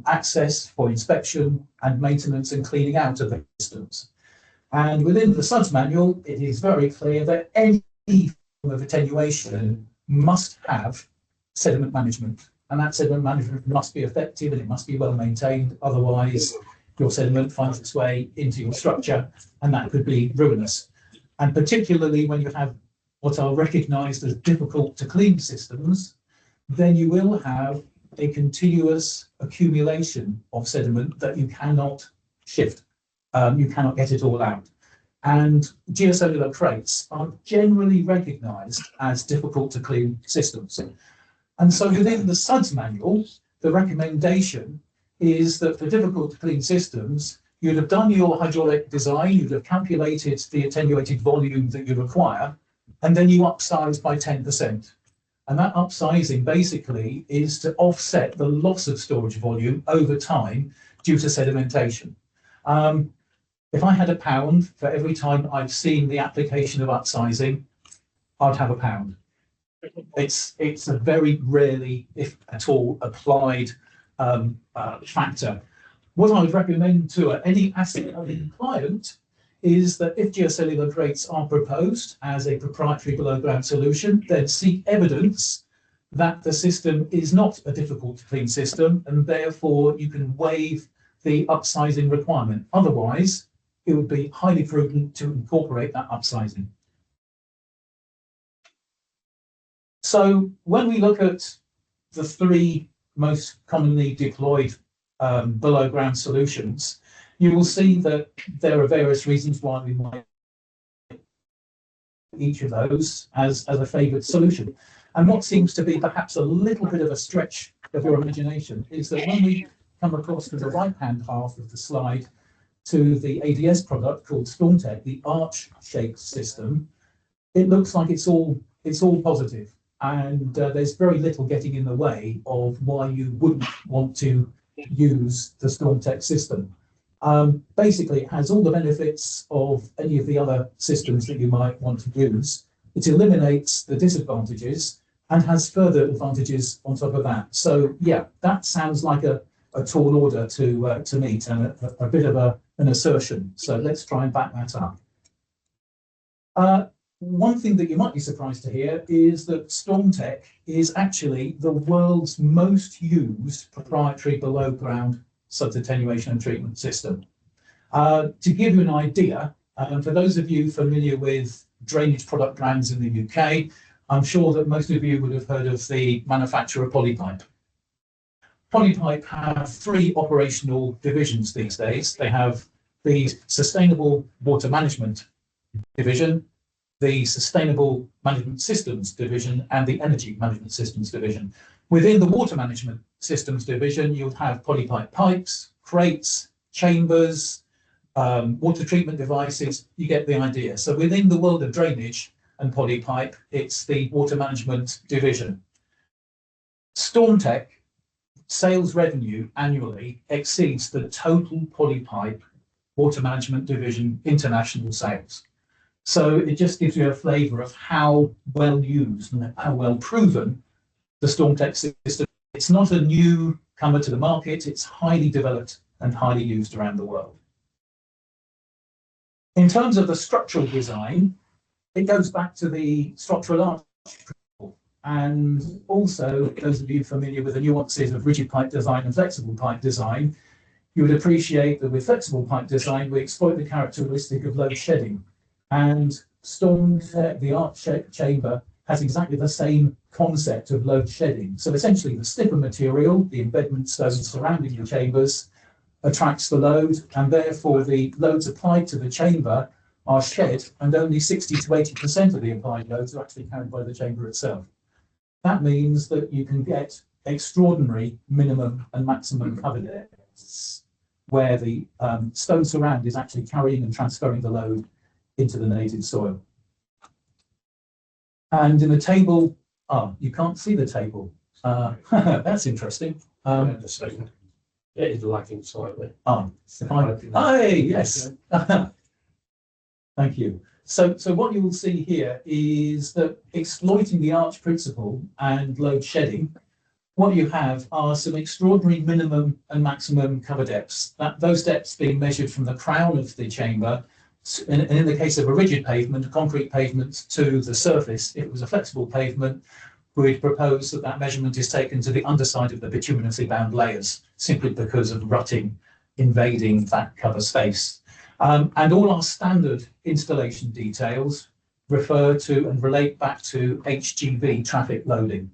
access for inspection and maintenance and cleaning out of the systems. And within the SUDS manual, it is very clear that any form of attenuation must have sediment management. And that sediment management must be effective and it must be well maintained. Otherwise, your sediment finds its way into your structure and that could be ruinous. And particularly when you have what are recognized as difficult to clean systems, then you will have a continuous accumulation of sediment that you cannot shift. You cannot get it all out. And geocellular crates are generally recognized as difficult to clean systems. And so within the SUDS manual, the recommendation is that for difficult to clean systems, you'd have done your hydraulic design, you'd have calculated the attenuated volume that you require, and then you upsize by 10%. And that upsizing basically is to offset the loss of storage volume over time due to sedimentation. If I had £1 for every time I've seen the application of upsizing, I'd have £1. It's a very rarely, if at all, applied factor. What I would recommend to any asset owning client is that if geocellular crates are proposed as a proprietary below ground solution, then seek evidence that the system is not a difficult to clean system and therefore you can waive the upsizing requirement. Otherwise, it would be highly prudent to incorporate that upsizing. So when we look at the three most commonly deployed below ground solutions, you will see that there are various reasons why we might each of those as a favoured solution. And what seems to be perhaps a little bit of a stretch of your imagination is that when we come across to the right-hand half of the slide to the ADS product called StormTech, the arch-shaped system, it looks like it's all positive, and there's very little getting in the way of why you wouldn't want to use the StormTech system. Basically, it has all the benefits of any of the other systems that you might want to use. It eliminates the disadvantages and has further advantages on top of that. So yeah, that sounds like a tall order to meet, and a bit of an assertion. So let's try and back that up. One thing that you might be surprised to hear is that StormTech is actually the world's most used proprietary below ground suds attenuation and treatment system. To give you an idea, for those of you familiar with drainage product brands in the UK, I'm sure that most of you would have heard of the manufacturer Polypipe. Polypipe have 3 operational divisions these days. They have the Sustainable Water Management Division, the Sustainable Management Systems Division, and the Energy Management Systems Division. Within the Water Management Systems Division, you'll have Polypipe pipes, crates, chambers, water treatment devices. You get the idea. So within the world of drainage and Polypipe, it's the Water Management Division. StormTech sales revenue annually exceeds the total Polypipe Water Management Division international sales. So it just gives you a flavour of how well used and how well proven the StormTech system. It's not a newcomer to the market. It's highly developed and highly used around the world. In terms of the structural design, it goes back to the structural arch principle. And also, those of you familiar with the nuances of rigid pipe design and flexible pipe design, you would appreciate that with flexible pipe design, we exploit the characteristic of load shedding. And StormTech, the arch chamber, has exactly the same concept of load shedding. So essentially the stiffer material, the embedment stones surrounding the chambers, attracts the load, and therefore the loads applied to the chamber are shed, and only 60 to 80% of the applied loads are actually carried by the chamber itself. That means that you can get extraordinary minimum and maximum cover depths where the stone surround is actually carrying and transferring the load into the native soil. And in the table, you can't see the table. That's interesting. It is lagging slightly. Yes. Thank you. So what you will see here is that exploiting the arch principle and load shedding, what you have are some extraordinary minimum and maximum cover depths. Those depths being measured from the crown of the chamber, and in the case of a rigid pavement, a concrete pavement, to the surface. If it was a flexible pavement, we'd propose that that measurement is taken to the underside of the bituminously bound layers, simply because of rutting invading that cover space. And all our standard installation details refer to and relate back to HGV traffic loading.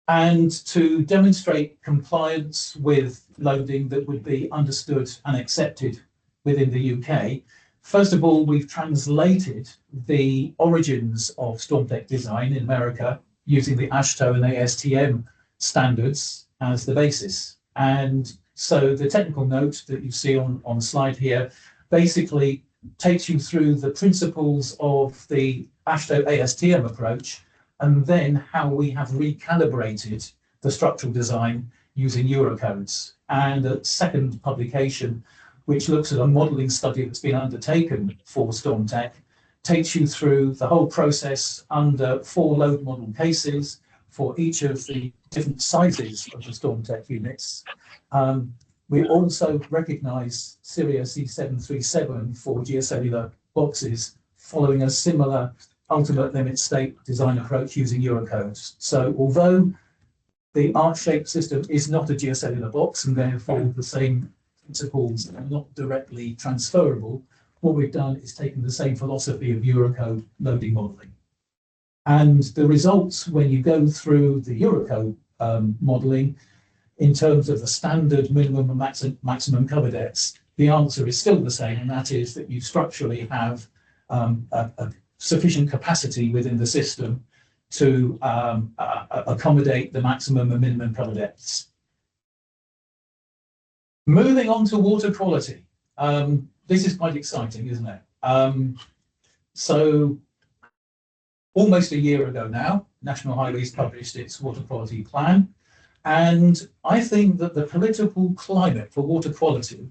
And to demonstrate compliance with loading that would be understood and accepted within the UK, first of all, we've translated the origins of StormTech design in America using the AASHTO and ASTM standards as the basis. And so the technical note that you see on slide here basically takes you through the principles of the AASHTO ASTM approach, and then how we have recalibrated the structural design using Eurocodes. And a second publication, which looks at a modelling study that's been undertaken for StormTech, takes you through the whole process under 4 load model cases for each of the different sizes of the StormTech units. We also recognise Syria C737 for geocellular boxes, following a similar ultimate limit state design approach using Eurocodes. So although the arch-shaped system is not a geocellular box, and therefore the same principles are not directly transferable, what we've done is taken the same philosophy of Eurocode loading modelling. And the results, when you go through the Eurocode modelling, in terms of the standard minimum and maximum cover depths, the answer is still the same, and that is that you structurally have a sufficient capacity within the system to accommodate the maximum and minimum cover depths. Moving on to water quality. This is quite exciting, isn't it? So almost a year ago now, National Highways published its water quality plan. And I think that the political climate for water quality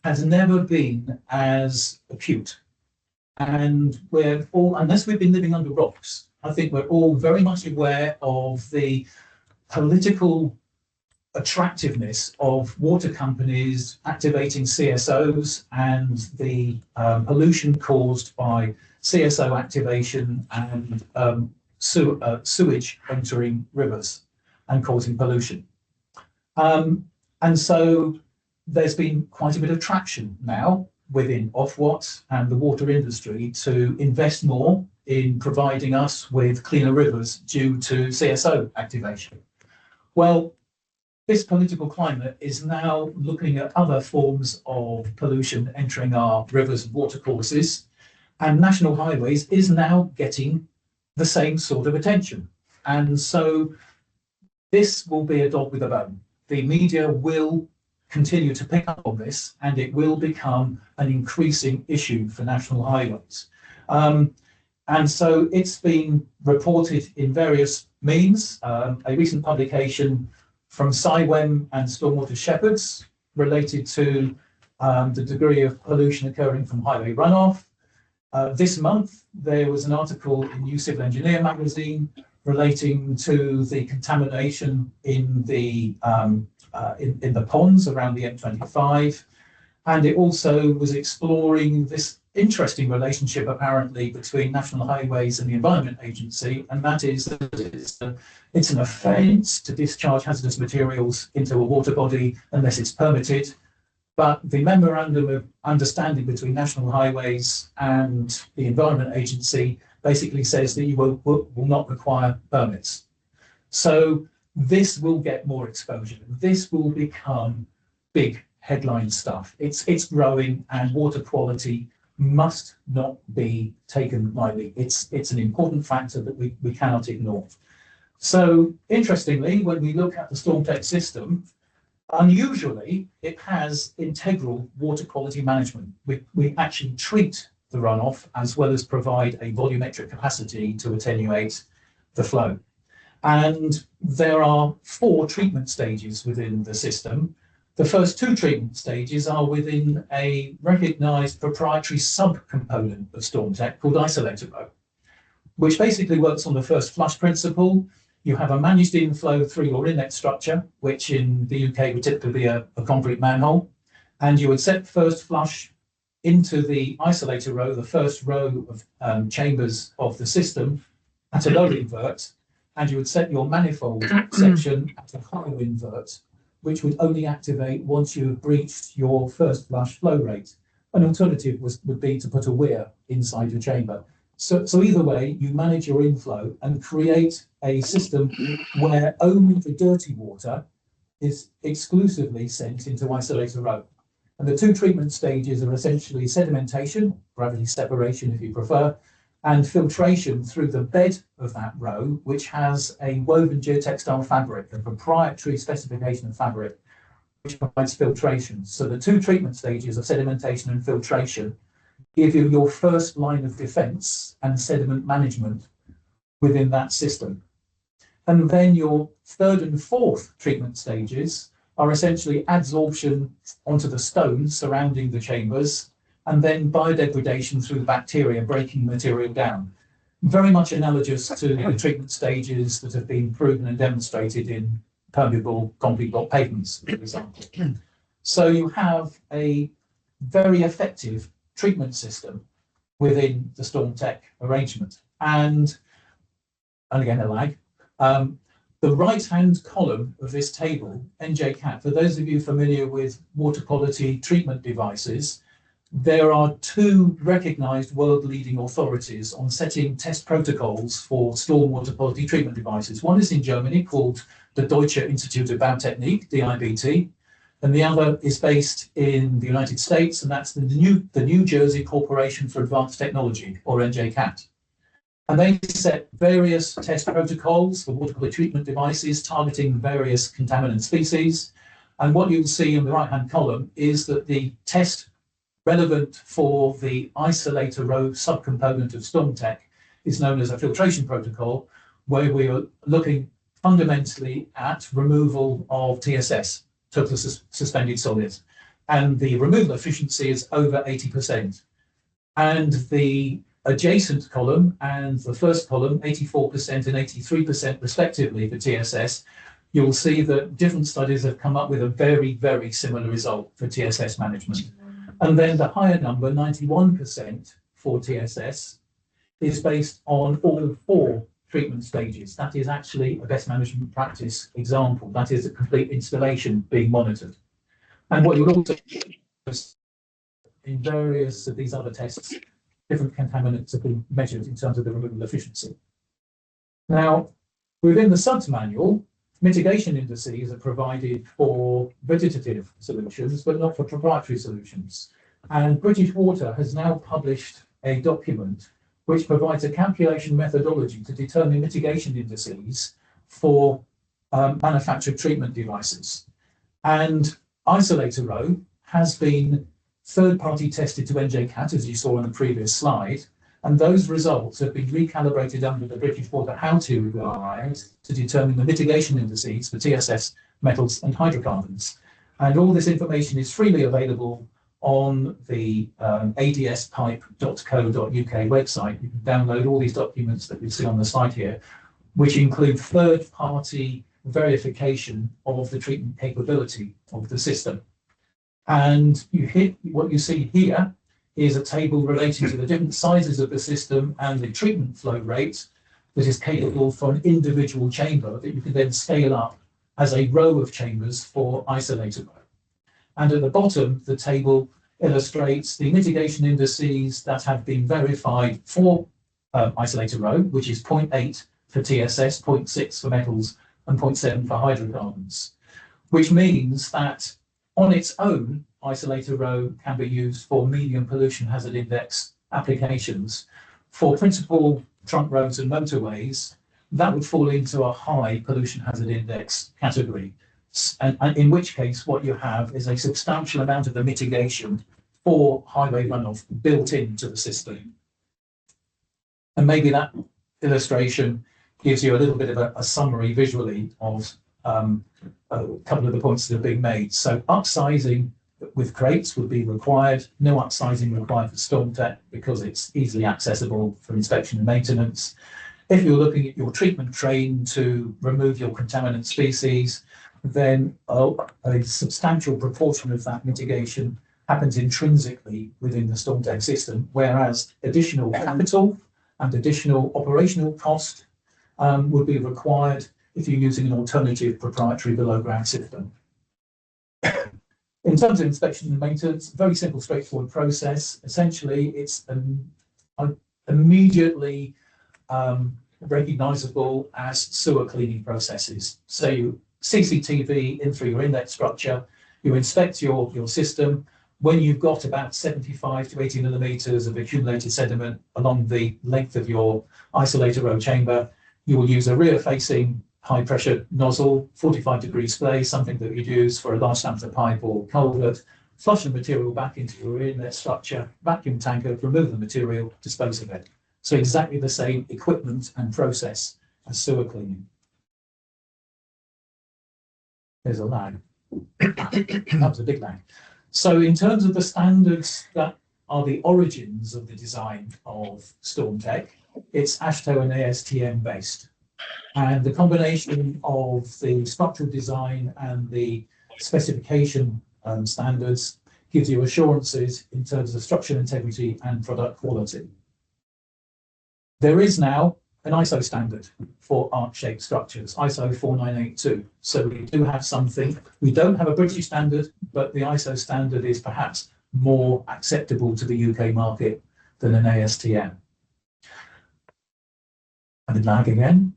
has never been as acute. And we're all, unless we've been living under rocks, I think we're all very much aware of the political attractiveness of water companies activating CSOs and the pollution caused by CSO activation and sewage entering rivers and causing pollution. And so there's been quite a bit of traction now within Ofwat and the water industry to invest more in providing us with cleaner rivers due to CSO activation. Well, this political climate is now looking at other forms of pollution entering our rivers and watercourses, and National Highways is now getting the same sort of attention. And so this will be a dog with a bone. The media will continue to pick up on this, and it will become an increasing issue for National Highways. And so it's been reported in various means. A recent publication from CIWEM and Stormwater Shepherds related to the degree of pollution occurring from highway runoff. This month, there was an article in New Civil Engineer magazine relating to the contamination in the ponds around the M25. And it also was exploring this interesting relationship apparently between National Highways and the Environment Agency, and that is that it's an offence to discharge hazardous materials into a water body unless it's permitted. But the memorandum of understanding between National Highways and the Environment Agency basically says that you will not require permits. So this will get more exposure. This will become big headline stuff. It's growing, and water quality must not be taken lightly. It's an important factor that we cannot ignore. So interestingly, when we look at the StormTech system, unusually, it has integral water quality management. We actually treat the runoff as well as provide a volumetric capacity to attenuate the flow. And there are 4 treatment stages within the system. The first 2 treatment stages are within a recognized proprietary subcomponent of StormTech called Isolator Row, which basically works on the first flush principle. You have a managed inflow through your inlet structure, which in the UK would typically be a concrete manhole. And you would set first flush into the isolator row, the first row of chambers of the system, at a low invert. And you would set your manifold section at a high invert, which would only activate once you have breached your first flush flow rate. An alternative would be to put a weir inside your chamber. So either way, you manage your inflow and create a system where only the dirty water is exclusively sent into isolator row. And the 2 treatment stages are essentially sedimentation, gravity separation if you prefer, and filtration through the bed of that row, which has a woven geotextile fabric, a proprietary specification of fabric, which provides filtration. So the 2 treatment stages of sedimentation and filtration give you your first line of defense and sediment management within that system. And then your 3rd and 4th treatment stages are essentially adsorption onto the stones surrounding the chambers, and then biodegradation through the bacteria breaking material down. Very much analogous to the treatment stages that have been proven and demonstrated in permeable concrete block pavements, for example. So you have a very effective treatment system within the StormTech arrangement. And again, a lag. The right-hand column of this table, NJCAT, for those of you familiar with water quality treatment devices, there are 2 recognized world-leading authorities on setting test protocols for stormwater quality treatment devices. One is in Germany called the Deutsche Institute of Bautechnik, DIBT, and the other is based in the United States, and that's the New Jersey Corporation for Advanced Technology, or NJCAT. And they set various test protocols for water quality treatment devices targeting various contaminant species. And what you'll see in the right-hand column is that the test relevant for the isolator row subcomponent of StormTech is known as a filtration protocol, where we are looking fundamentally at removal of TSS, total suspended solids. And the removal efficiency is over 80%. And the adjacent column and the first column, 84% and 83% respectively for TSS, you'll see that different studies have come up with a very, very similar result for TSS management. And then the higher number, 91% for TSS, is based on all 4 treatment stages. That is actually a best management practice example. That is a complete installation being monitored. And what you'll also in various of these other tests, different contaminants have been measured in terms of the removal efficiency. Now, within the SUDS manual, mitigation indices are provided for vegetative solutions, but not for proprietary solutions. And British Water has now published a document which provides a calculation methodology to determine mitigation indices for manufactured treatment devices. And isolator row has been third-party tested to NJCAT, as you saw on the previous slide, and those results have been recalibrated under the British Water how-to guide to determine the mitigation indices for TSS, metals and hydrocarbons. And all this information is freely available on the adspipe.co.uk website. You can download all these documents that you see on the slide here, which include third-party verification of the treatment capability of the system. And what you see here is a table relating to the different sizes of the system and the treatment flow rate that is capable for an individual chamber that you can then scale up as a row of chambers for isolator row. And at the bottom, the table illustrates the mitigation indices that have been verified for isolator row, which is 0.8 for TSS, 0.6 for metals, and 0.7 for hydrocarbons, which means that on its own, isolator row can be used for medium pollution hazard index applications. For principal trunk roads and motorways, that would fall into a high pollution hazard index category. And in which case, what you have is a substantial amount of the mitigation for highway runoff built into the system. And maybe that illustration gives you a little bit of a summary visually of a couple of the points that are being made. So upsizing with crates would be required, no upsizing required for StormTech because it's easily accessible for inspection and maintenance. If you're looking at your treatment train to remove your contaminant species, then a substantial proportion of that mitigation happens intrinsically within the StormTech system, whereas additional capital and additional operational cost would be required if you're using an alternative proprietary below ground system. In terms of inspection and maintenance, very simple, straightforward process. Essentially, it's immediately recognizable as sewer cleaning processes. So you CCTV in through your inlet structure, you inspect your system. When you've got about 75 to 80 millimeters of accumulated sediment along the length of your isolator row chamber, you will use a rear-facing high-pressure nozzle, 45-degree splay, something that you'd use for a large diameter pipe or culvert, flush the material back into your inlet structure, vacuum tanker, remove the material, dispose of it. So exactly the same equipment and process as sewer cleaning. There's a lag. That was a big lag. So in terms of the standards that are the origins of the design of StormTech, it's AASHTO and ASTM based. And the combination of the structural design and the specification standards gives you assurances in terms of structural integrity and product quality. There is now an ISO standard for arch-shaped structures, ISO 4982. So we do have something. We don't have a British standard, but the ISO standard is perhaps more acceptable to the UK market than an ASTM. And lag again.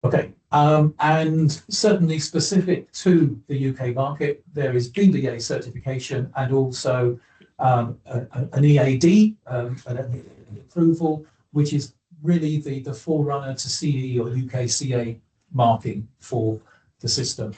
Okay, and certainly specific to the UK market, there is BBA certification and also an EAD an approval, which is really the forerunner to CE or UKCA marking for the system.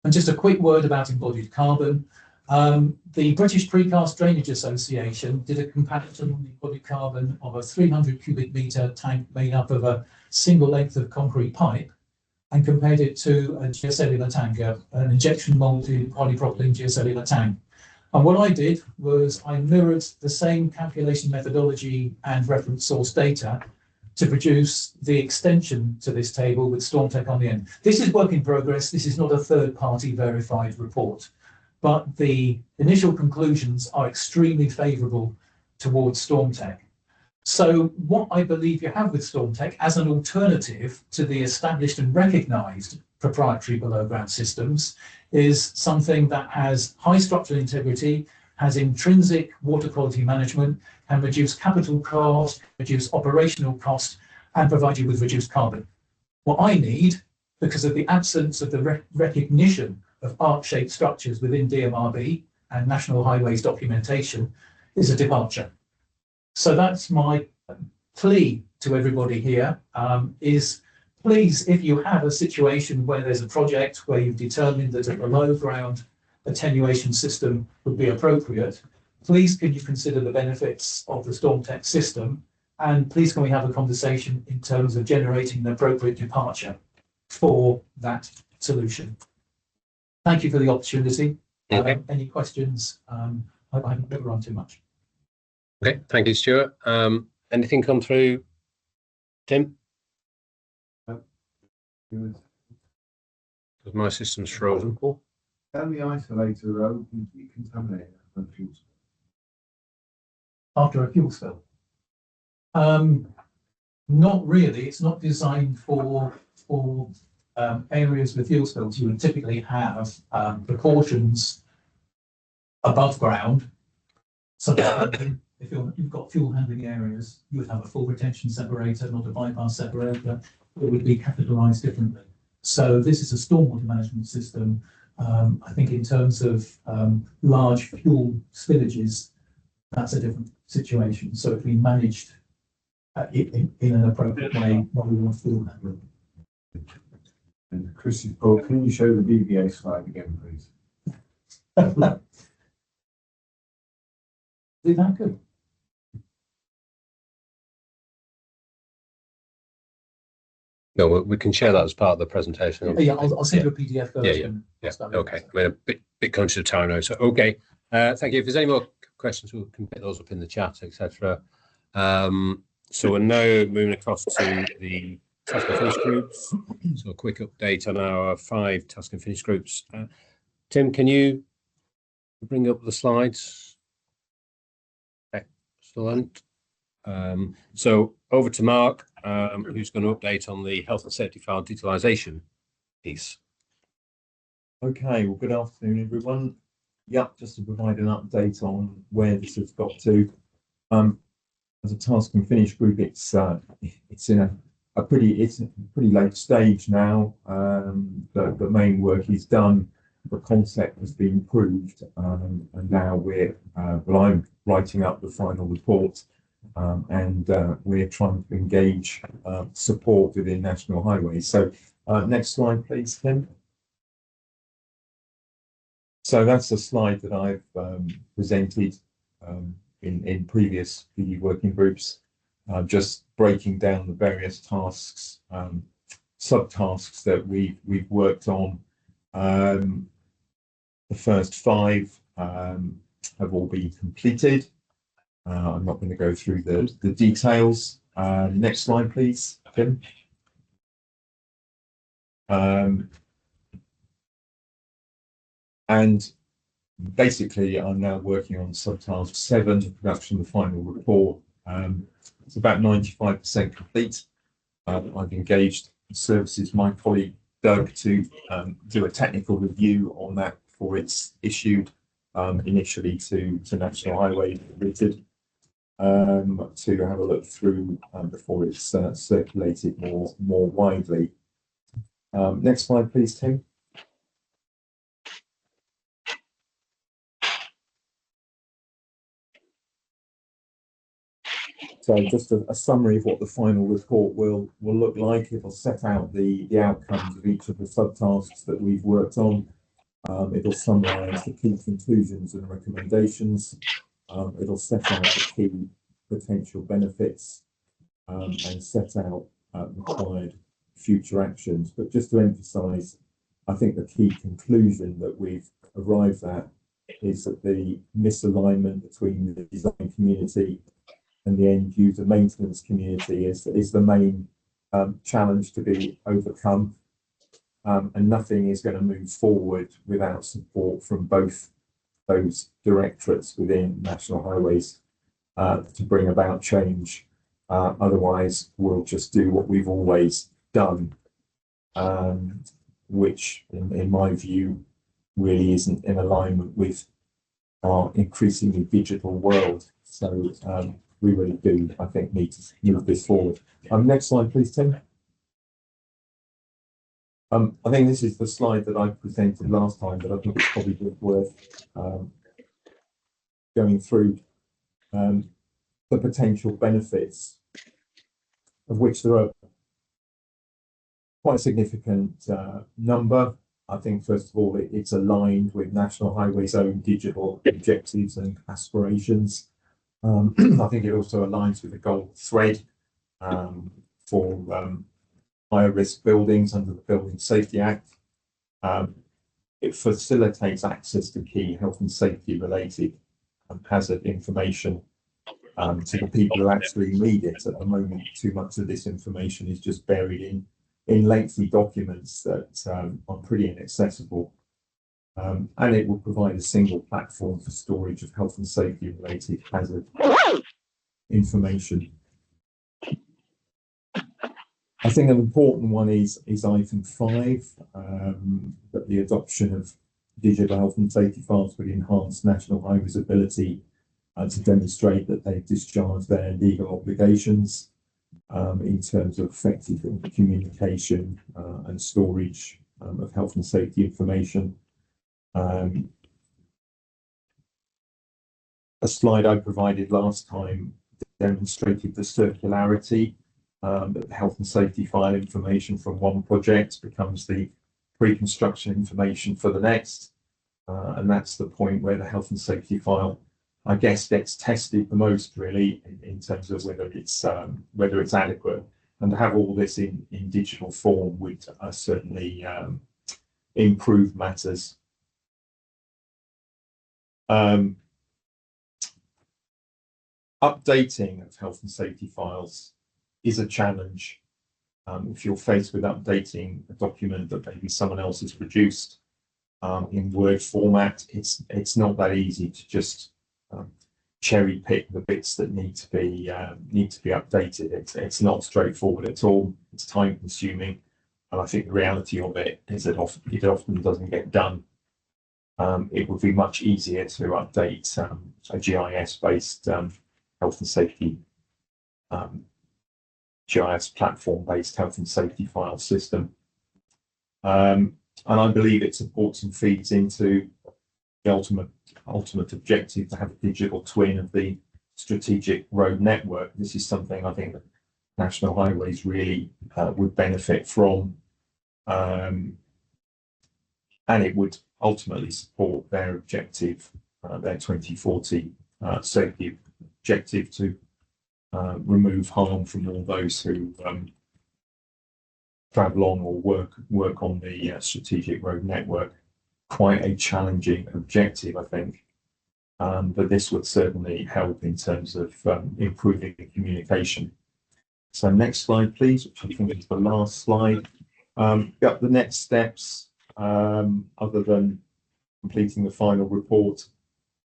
And just a quick word about embodied carbon. The British Precast Drainage Association did a comparison on the embodied carbon of a 300 cubic metre tank made up of a single length of concrete pipe and compared it to a geocellular tank, an injection molded polypropylene geocellular tank. And what I did was I mirrored the same calculation methodology and reference source data to produce the extension to this table with StormTech on the end. This is work in progress. This is not a third-party verified report, but the initial conclusions are extremely favourable towards StormTech. So what I believe you have with StormTech as an alternative to the established and recognised proprietary below-ground systems is something that has high structural integrity, has intrinsic water quality management, can reduce capital cost, reduce operational cost, and provide you with reduced carbon. What I need, because of the absence of the recognition of arc-shaped structures within DMRB and National Highways documentation, is a departure. So that's my plea to everybody here, is please, if you have a situation where there's a project where you've determined that a below ground attenuation system would be appropriate, please can you consider the benefits of the StormTech system, and please can we have a conversation in terms of generating an appropriate departure for that solution. Thank you for the opportunity. Any questions? I haven't overrun too much. Okay, thank you, Stuart. Anything come through, Tim? Because my system's frozen. Can the isolator road be contaminated after fuel spill? After a fuel spill? Not really. It's not designed for areas with fuel spills. You would typically have precautions above ground. So if you've got fuel handling areas, you would have a full retention separator, not a bypass separator. It would be capitalized differently. So this is a stormwater management system. I think in terms of large fuel spillages, that's a different situation. So if we managed in an appropriate way, what we want to do that. And Chris, can you show the BVA slide again, please? Is that good? No, we can share that as part of the presentation. Yeah, I'll send you a PDF version. Yeah. Okay. I'm a bit conscious of time now. So, okay. Thank you. If there's any more questions, we can pick those up in the chat, etc. So we're now moving across to the task and finish groups. So a quick update on our 5 task and finish groups. Tim, can you bring up the slides? Excellent. So over to Mark, who's going to update on the health and safety file digitalisation piece. Okay, well, good afternoon, everyone. Yep, just to provide an update on where this has got to. As a task and finish group, it's in a pretty late stage now. The main work is done. The concept has been proved, and now I'm writing up the final report, and we're trying to engage support within National Highways. So next slide, please, Tim. So that's a slide that I've presented in previous PD working groups, just breaking down the various tasks, subtasks that we've worked on. The first 5 have all been completed. I'm not going to go through the details. Next slide, please, Tim. And basically, I'm now working on subtask 7, production of the final report. It's about 95% complete. I've engaged services, my colleague Doug, to do a technical review on that before it's issued initially to National Highways Limited, to have a look through before it's circulated more widely. Next slide, please, Tim. So just a summary of what the final report will look like. It'll set out the outcomes of each of the subtasks that we've worked on. It'll summarise the key conclusions and recommendations. It'll set out the key potential benefits and set out required future actions. But just to emphasise, I think the key conclusion that we've arrived at is that the misalignment between the design community and the end user maintenance community is the main challenge to be overcome. And nothing is going to move forward without support from both those directorates within National Highways to bring about change. Otherwise, we'll just do what we've always done, which, in my view, really isn't in alignment with our increasingly digital world. So we really do, I think, need to move this forward. Next slide, please, Tim. I think this is the slide that I presented last time, but I think it's probably worth going through the potential benefits, of which there are quite a significant number. I think, first of all, it's aligned with National Highways' own digital objectives and aspirations. I think it also aligns with the gold thread for higher risk buildings under the Building Safety Act. It facilitates access to key health and safety related hazard information to the people who actually need it. At the moment, too much of this information is just buried in lengthy documents that are pretty inaccessible. And it will provide a single platform for storage of health and safety related hazard information. I think an important one is item 5, that the adoption of digital health and safety files would enhance National Highways' ability to demonstrate that they've discharged their legal obligations in terms of effective communication and storage of health and safety information. A slide I provided last time demonstrated the circularity that the health and safety file information from one project becomes the pre-construction information for the next. And that's the point where the health and safety file, I guess, gets tested the most, really, in terms of whether it's adequate. And to have all this in digital form would certainly improve matters. Updating of health and safety files is a challenge. If you're faced with updating a document that maybe someone else has produced in Word format, it's not that easy to just cherry pick the bits that need to be updated. It's not straightforward at all. It's time consuming, and I think the reality of it is that it often doesn't get done. It would be much easier to update a GIS-based health and safety GIS platform-based health and safety file system. And I believe it supports and feeds into the ultimate objective to have a digital twin of the strategic road network. This is something I think that National Highways really would benefit from. And it would ultimately support their objective, their 2040 safety objective to remove harm from all those who travel on or work on the strategic road network. Quite a challenging objective, I think, but this would certainly help in terms of improving the communication. So next slide, please, which I think is the last slide. The next steps, other than completing the final report,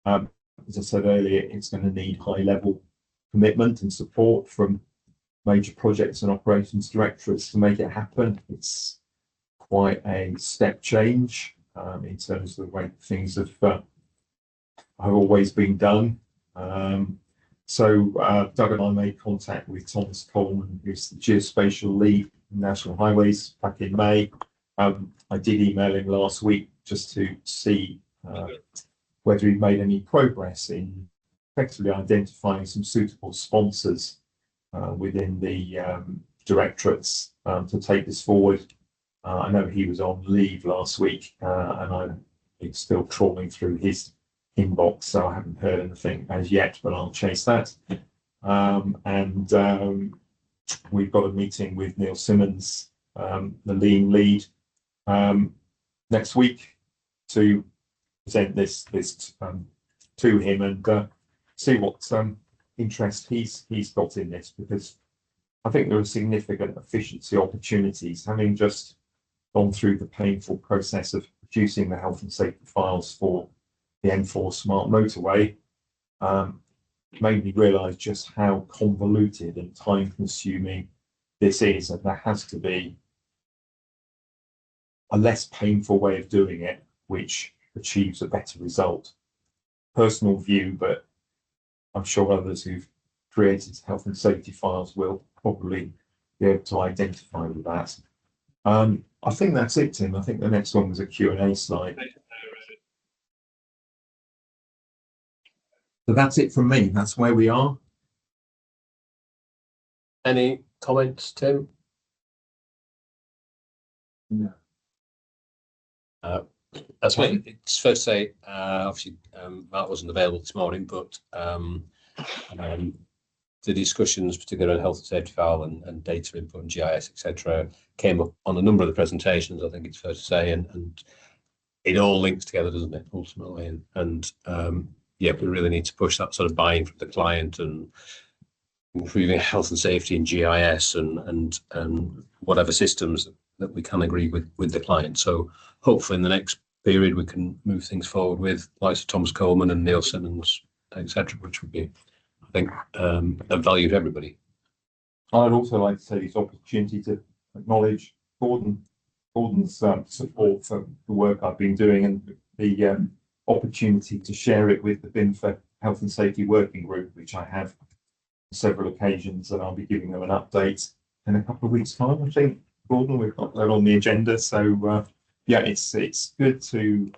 as I said earlier, it's going to need high-level commitment and support from major projects and operations directorates to make it happen. It's quite a step change in terms of the way things have always been done. So Doug and I made contact with Thomas Coleman, who's the geospatial lead in National Highways, back in May. I did email him last week just to see whether he'd made any progress in effectively identifying some suitable sponsors within the directorates to take this forward. I know he was on leave last week, and it's still trawling through his inbox, so I haven't heard anything as yet, but I'll chase that. We've got a meeting with Neil Simmons, the lean lead, next week to present this to him and see what interest he's got in this, because I think there are significant efficiency opportunities, having just gone through the painful process of producing the health and safety files for the M4 smart motorway. Made me realise just how convoluted and time consuming this is, and there has to be a less painful way of doing it which achieves a better result. Personal view, but I'm sure others who've created health and safety files will probably be able to identify with that. I think that's it, Tim. I think the next one was a Q&A slide. So that's it from me. That's where we are. Any comments, Tim? No. That's fine. It's fair to say, obviously, Mark wasn't available this morning, but the discussions, particularly on health and safety file and data input and GIS, etc., came up on a number of the presentations, I think it's fair to say, and it all links together, doesn't it, ultimately? And yeah, we really need to push that sort of buy-in from the client and improving health and safety in GIS and whatever systems that we can agree with the client. So hopefully in the next period we can move things forward with likes of Thomas Coleman and Neil Simmons, etc., which would be, I think, of value to everybody. I'd also like to take this opportunity to acknowledge Gordon's support for the work I've been doing and the opportunity to share it with the BINFA Health and Safety Working Group, which I have on several occasions, and I'll be giving them an update in a couple of weeks' time, I think. Gordon, we've got that on the agenda, so yeah, it's good to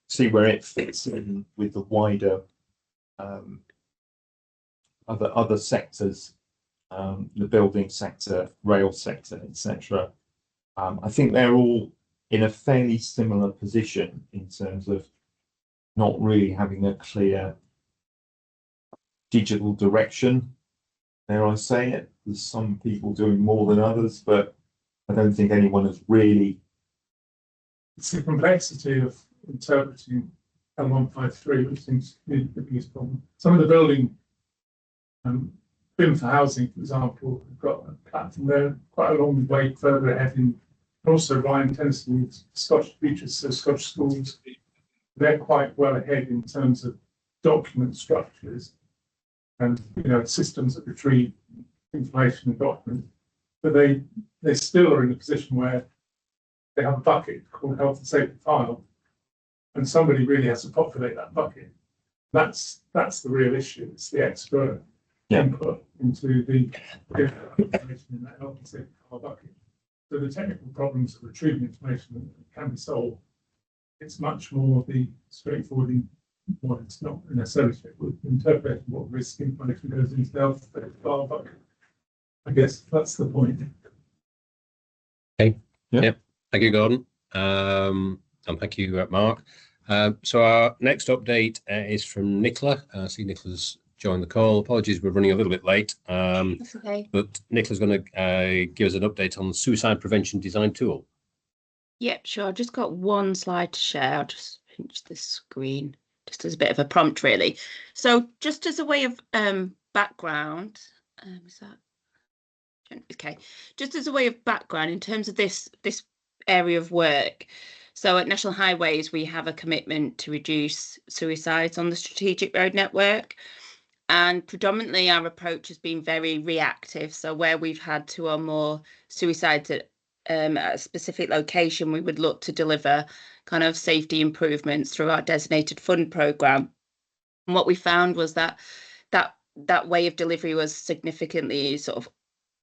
see where it fits in with the wider other sectors, the building sector, rail sector, etc. I think they're all in a fairly similar position in terms of not really having a clear digital direction. Dare I say it? There's some people doing more than others, but I don't think anyone has really. It's the complexity of interpreting L153, which seems to be the biggest problem. Some of the building, BIM for housing, for example, we've got a platform there quite a long way further ahead in. Also, Ryan Tennyson with Scottish Beaches, so Scottish schools, they're quite well ahead in terms of document structures and systems that retrieve information and documents. But they still are in a position where they have a bucket called health and safety file, and somebody really has to populate that bucket. That's the real issue. It's the extra input into the information in that health and safety file bucket. So the technical problems of retrieving information can be solved. It's much more the straightforward, well, it's not necessarily straightforward, interpreting what risk information goes into the health and safety file bucket. I guess that's the point. Okay. Yep. Thank you, Gordon. And thank you, Mark. So our next update is from Nicola. I see Nicola's joined the call. Apologies, we're running a little bit late. That's okay. But Nicola's going to give us an update on the suicide prevention design tool. Yep, sure. I've just got one slide to share. I'll just pinch the screen just as a bit of a prompt, really. So just as a way of background, is that okay? Just as a way of background in terms of this area of work. So at National Highways, we have a commitment to reduce suicides on the strategic road network. And predominantly our approach has been very reactive. So where we've had two or more suicides at a specific location, we would look to deliver kind of safety improvements through our designated fund programme. And what we found was that way of delivery was significantly sort of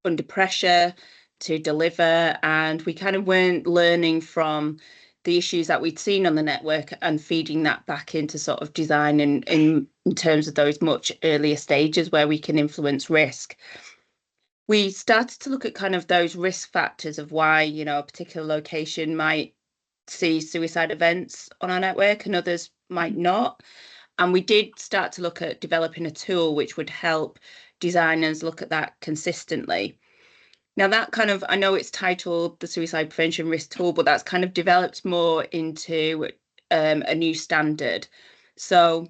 under pressure to deliver, and we kind of weren't learning from the issues that we'd seen on the network and feeding that back into sort of design and in terms of those much earlier stages where we can influence risk. We started to look at kind of those risk factors of why, a particular location might see suicide events on our network and others might not. And we did start to look at developing a tool which would help designers look at that consistently. Now that kind of, I know it's titled the Suicide Prevention Risk Tool, but that's kind of developed more into a new standard. So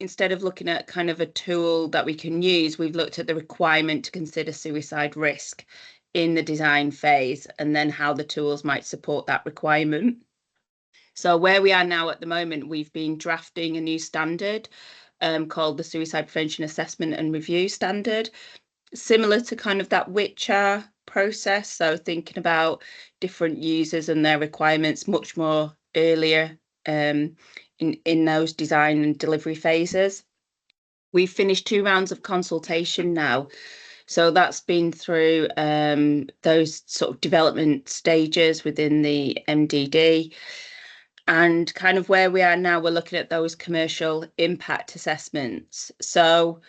instead of looking at kind of a tool that we can use, we've looked at the requirement to consider suicide risk in the design phase and then how the tools might support that requirement. So where we are now at the moment, we've been drafting a new standard called the Suicide Prevention Assessment and Review Standard, similar to kind of that WICHR process. So thinking about different users and their requirements much more earlier in those design and delivery phases. We've finished 2 rounds of consultation now. So that's been through those sort of development stages within the MDD. And kind of where we are now, we're looking at those commercial impact assessments. So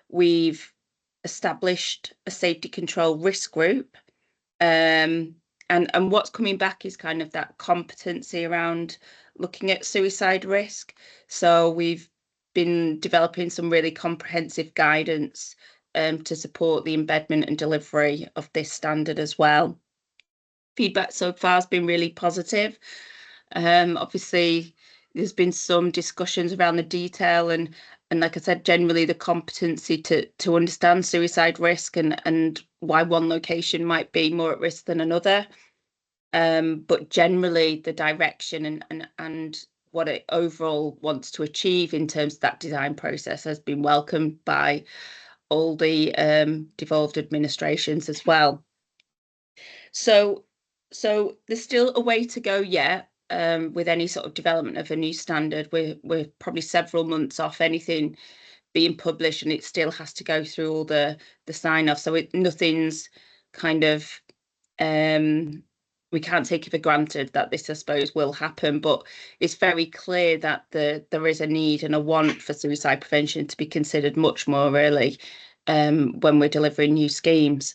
we've established a safety control risk group. And what's coming back is kind of that competency around looking at suicide risk. So we've been developing some really comprehensive guidance to support the embedment and delivery of this standard as well. Feedback so far has been really positive. Obviously, there's been some discussions around the detail and like I said, generally the competency to understand suicide risk and why one location might be more at risk than another. But generally the direction and what it overall wants to achieve in terms of that design process has been welcomed by all the devolved administrations as well. So there's still a way to go yet. With any sort of development of a new standard, we're probably several months off anything being published, and it still has to go through all the sign off. So nothing's kind of we can't take it for granted that this, I suppose, will happen. But it's very clear that there is a need and a want for suicide prevention to be considered much more early when we're delivering new schemes.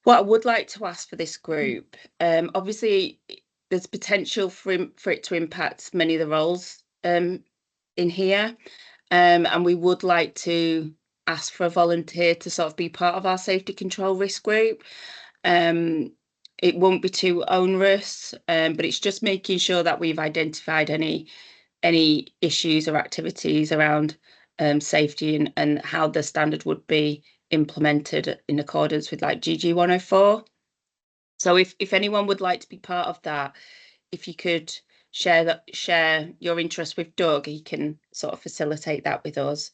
What I would like to ask for this group, obviously, there's potential for it to impact many of the roles in here. And we would like to ask for a volunteer to sort of be part of our safety control risk group. It won't be too onerous, but it's just making sure that we've identified any issues or activities around safety and how the standard would be implemented in accordance with like GG 104. So if anyone would like to be part of that, if you could share your interest with Doug, he can sort of facilitate that with us.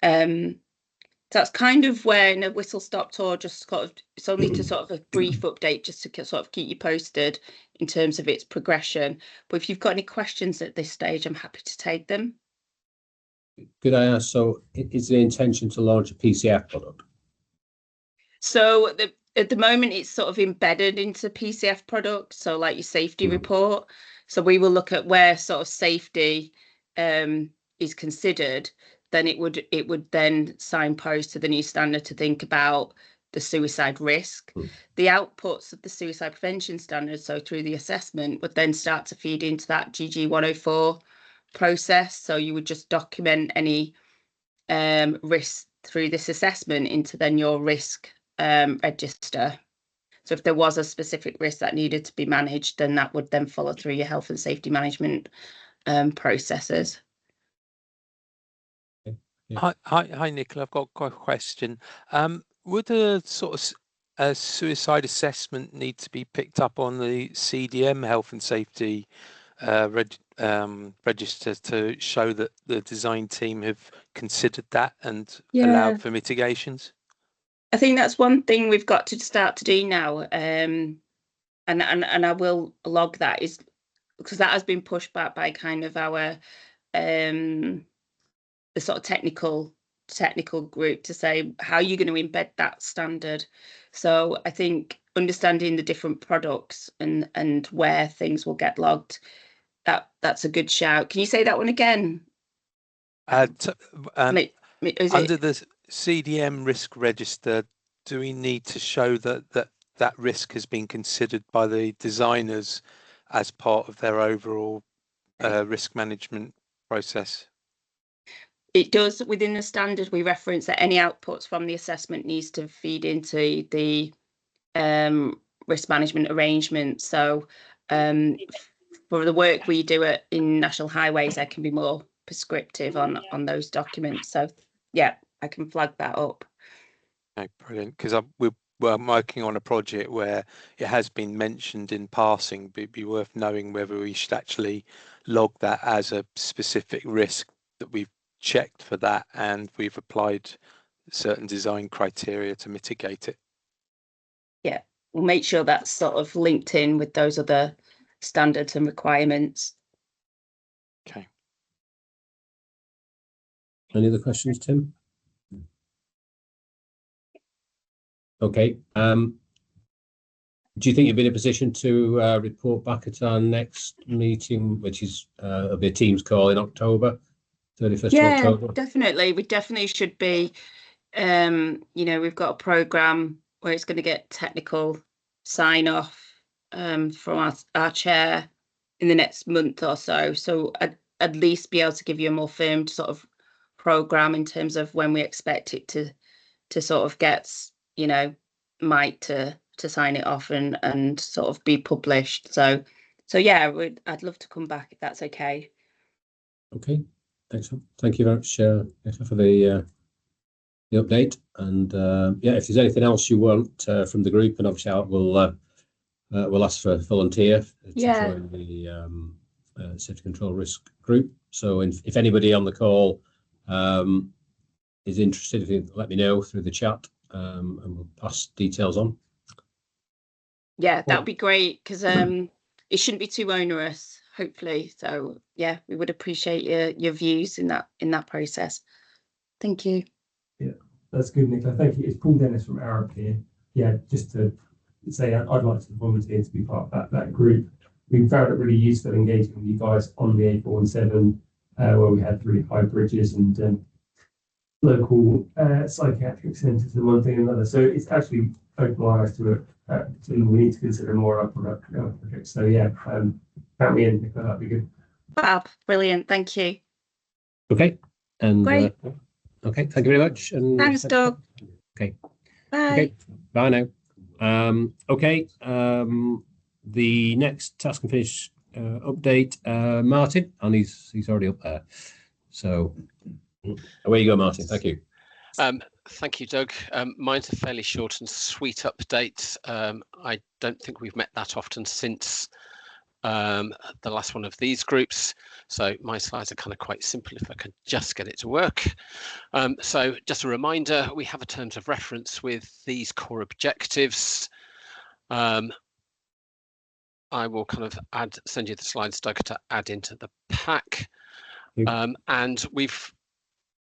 That's kind of where in a whistle stop tour, just sort of, it's only to sort of a brief update just to sort of keep you posted in terms of its progression. But if you've got any questions at this stage, I'm happy to take them. Could I ask, so is the intention to launch a PCF product? So at the moment, it's sort of embedded into PCF products. So like your safety report. So we will look at where sort of safety is considered. Then it would then signpost to the new standard to think about the suicide risk. The outputs of the suicide prevention standard, so through the assessment, would then start to feed into that GG 104 process. So you would just document any risk through this assessment into then your risk register. So if there was a specific risk that needed to be managed, then that would then follow through your health and safety management processes. Hi, Nicola. I've got a question. Would a sort of a suicide assessment need to be picked up on the CDM health and safety register to show that the design team have considered that and allowed for mitigations? I think that's one thing we've got to start to do now, and I will log that, is because that has been pushed back by kind of our the sort of technical group to say how you're going to embed that standard. So I think understanding the different products and where things will get logged, that's a good shout. Can you say that one again? Under the CDM risk register, do we need to show that risk has been considered by the designers as part of their overall risk management process? It does. Within the standard, we reference that any outputs from the assessment needs to feed into the risk management arrangement. So for the work we do in National Highways, I can be more prescriptive on those documents. So yeah, I can flag that up. Okay, brilliant. Because we're working on a project where it has been mentioned in passing, but it'd be worth knowing whether we should actually log that as a specific risk that we've checked for that and we've applied certain design criteria to mitigate it. Yeah, we'll make sure that's sort of linked in with those other standards and requirements. Okay. Any other questions, Tim? Okay. Do you think you'll be in a position to report back at our next meeting, which is a Teams call in October, 31st Yeah, of October? definitely. We definitely should be. We've got a programme where it's going to get technical sign off from our chair in the next month or so. So I'd at least be able to give you a more firm sort of programme in terms of when we expect it to sort of get, Mike to sign it off and sort of be published. So yeah, I'd love to come back if that's okay. Okay, excellent. Thank you very much, Nicola, for the update. And yeah, if there's anything else you want from the group, and obviously we'll ask for a volunteer to join the safety control risk group. So if anybody on the call is interested, if you let me know through the chat, and we'll pass details on. Yeah, that would be great, because it shouldn't be too onerous, hopefully. So yeah, we would appreciate your views in that process. Thank you. Yeah, that's good, Nicola. Thank you. It's Paul Dennis from Arab here. Yeah, just to say I'd like to volunteer to be part of that group. We found it really useful engaging with you guys on the A417, where we had really high bridges and local psychiatric centres and one thing and another. So it's actually opened my eyes to it. So we need to consider more of our projects. So yeah, count me in, Nicola, that'd be good. Fab, brilliant, thank you. Okay, and great. Okay, thank you very much. And thanks, Doug. Okay. Bye. Okay. Bye now. Okay. The next task and finish update, Martin, and he's already up there. So away you go, Martin. Thank you. Thank you, Doug. Mine's a fairly short and sweet update. I don't think we've met that often since the last one of these groups. So my slides are kind of quite simple if I could just get it to work. So just a reminder, we have a terms of reference with these core objectives. I will kind of send you the slides, Doug, to add into the pack. And we've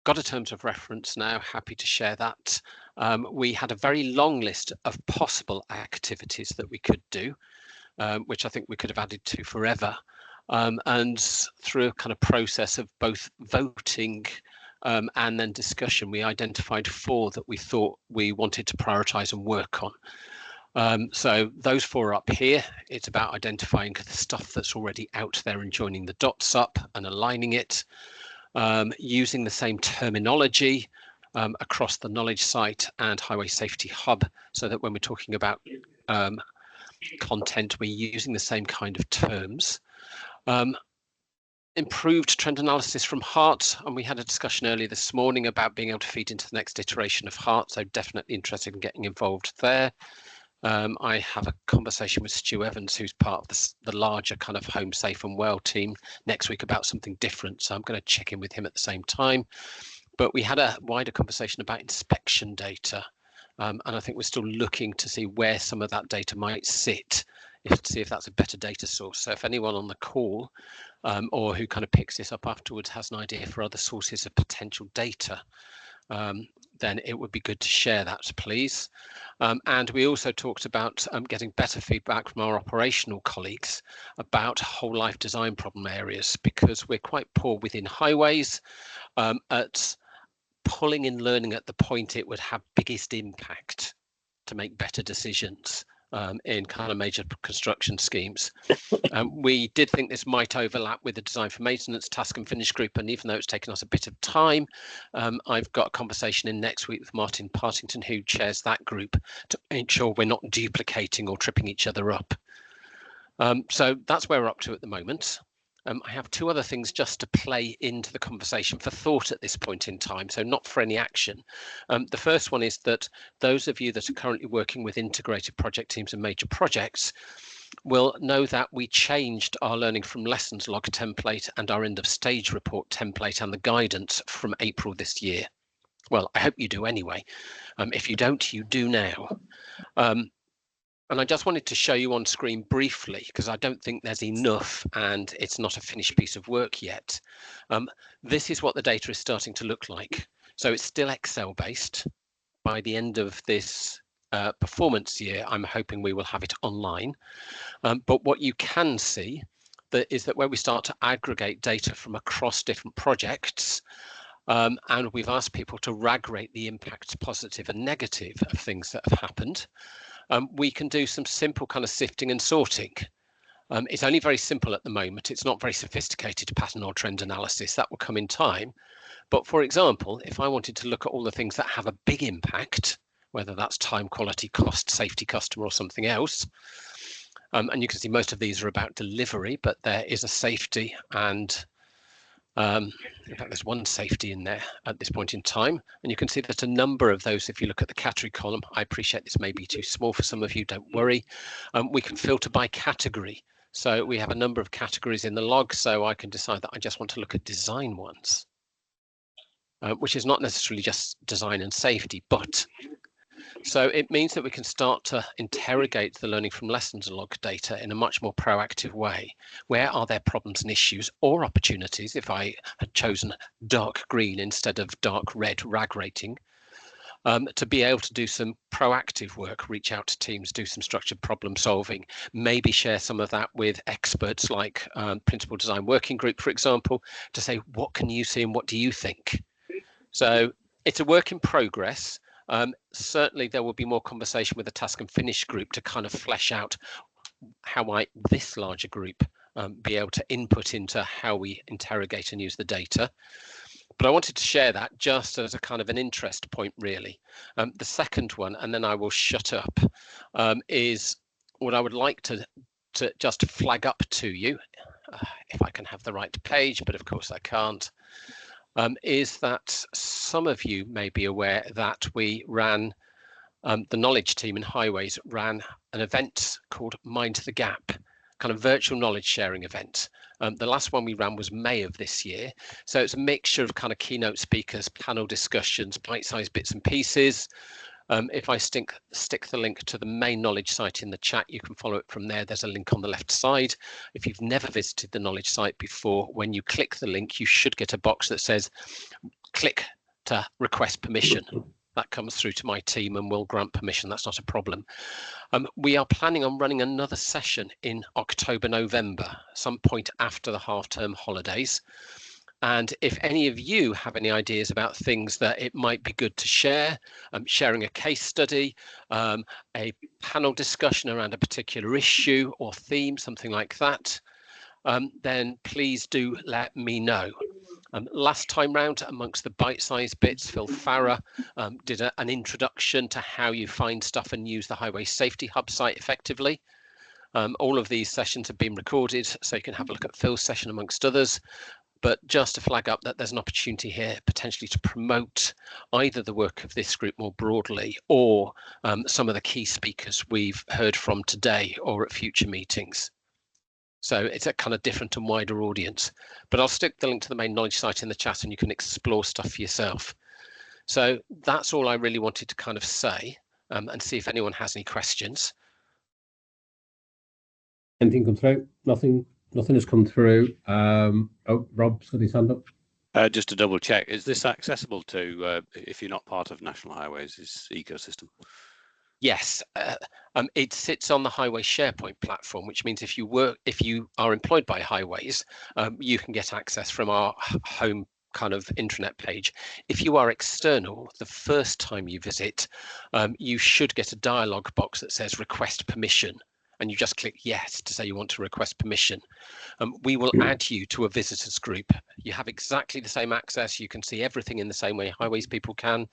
got a terms of reference now, happy to share that. We had a very long list of possible activities that we could do, which I think we could have added to forever. And through a kind of process of both voting and then discussion, we identified 4 that we thought we wanted to prioritise and work on. So those 4 are up here. It's about identifying the stuff that's already out there and joining the dots up and aligning it, using the same terminology across the knowledge site and Highway Safety Hub, so that when we're talking about content, we're using the same kind of terms. Improved trend analysis from HART, and we had a discussion earlier this morning about being able to feed into the next iteration of HART, so definitely interested in getting involved there. I have a conversation with Stu Evans, who's part of the larger kind of Home Safe and Well team next week about something different, so I'm going to check in with him at the same time. But we had a wider conversation about inspection data, and I think we're still looking to see where some of that data might sit, to see if that's a better data source. So if anyone on the call or who kind of picks this up afterwards has an idea for other sources of potential data, then it would be good to share that, please. And we also talked about getting better feedback from our operational colleagues about whole life design problem areas, because we're quite poor within highways at pulling in learning at the point it would have biggest impact to make better decisions. in kind of major construction schemes. We did think this might overlap with the design for maintenance task and finish group, and even though it's taken us a bit of time, I've got a conversation in next week with Martin Partington, who chairs that group, to make sure we're not duplicating or tripping each other up. So that's where we're up to at the moment. I have two other things just to play into the conversation for thought at this point in time, so not for any action. The first one is that those of you that are currently working with integrated project teams and major projects will know that we changed our learning from lessons log template and our end of stage report template and the guidance from April this year. Well, I hope you do anyway. If you don't, you do now. And I just wanted to show you on screen briefly, because I don't think there's enough and it's not a finished piece of work yet. This is what the data is starting to look like. So it's still Excel based. By the end of this performance year, I'm hoping we will have it online. But what you can see is that where we start to aggregate data from across different projects, and we've asked people to RAG rate the impacts, positive and negative, of things that have happened. We can do some simple kind of sifting and sorting. It's only very simple at the moment. It's not very sophisticated pattern or trend analysis. That will come in time. But for example, if I wanted to look at all the things that have a big impact, whether that's time, quality, cost, safety, customer, or something else, and you can see most of these are about delivery, but there is a safety and in fact, there's one safety in there at this point in time, and you can see that a number of those, if you look at the category column, I appreciate this may be too small for some of you, don't worry. We can filter by category. So we have a number of categories in the log, so I can decide that I just want to look at design ones, which is not necessarily just design and safety, but so it means that we can start to interrogate the learning from lessons log data in a much more proactive way. Where are there problems and issues or opportunities if I had chosen dark green instead of dark red RAG rating, to be able to do some proactive work, reach out to teams, do some structured problem solving, maybe share some of that with experts like Principal Design Working Group, for example, to say, what can you see and what do you think? So it's a work in progress. Certainly there will be more conversation with the task and finish group to kind of flesh out how might this larger group be able to input into how we interrogate and use the data. But I wanted to share that just as a kind of an interest point, really. The second one, and then I will shut up, is what I would like to just flag up to you, if I can have the right page, but of course I can't. Is that some of you may be aware that we ran, the knowledge team in highways ran an event called Mind the Gap, kind of virtual knowledge sharing event. The last one we ran was May of this year. So it's a mixture of kind of keynote speakers, panel discussions, bite-sized bits and pieces. If I stick the link to the main knowledge site in the chat, you can follow it from there. There's a link on the left side. If you've never visited the knowledge site before, when you click the link, you should get a box that says, click to request permission. That comes through to my team and we'll grant permission. That's not a problem. We are planning on running another session in October, November, some point after the half-term holidays. And if any of you have any ideas about things that it might be good to share, sharing a case study, a panel discussion around a particular issue or theme, something like that, then please do let me know. Last time round, amongst the bite-sized bits, Phil Farrer did an introduction to how you find stuff and use the Highway Safety Hub site effectively. All of these sessions have been recorded, so you can have a look at Phil's session amongst others. But just to flag up that there's an opportunity here potentially to promote either the work of this group more broadly or some of the key speakers we've heard from today or at future meetings. So it's a kind of different and wider audience. But I'll stick the link to the main knowledge site in the chat and you can explore stuff for yourself. So that's all I really wanted to kind of say and see if anyone has any questions. Anything come through? Nothing has come through. Oh, Rob's got his hand up. Just to double check, is this accessible to if you're not part of National Highways' ecosystem? Yes, it sits on the Highway SharePoint platform, which means if you are employed by Highways, you can get access from our home kind of intranet page. If you are external, the first time you visit, you should get a dialog box that says request permission, and you just click yes to say you want to request permission. We will add you to a visitors group. You have exactly the same access. You can see everything in the same way highways people can.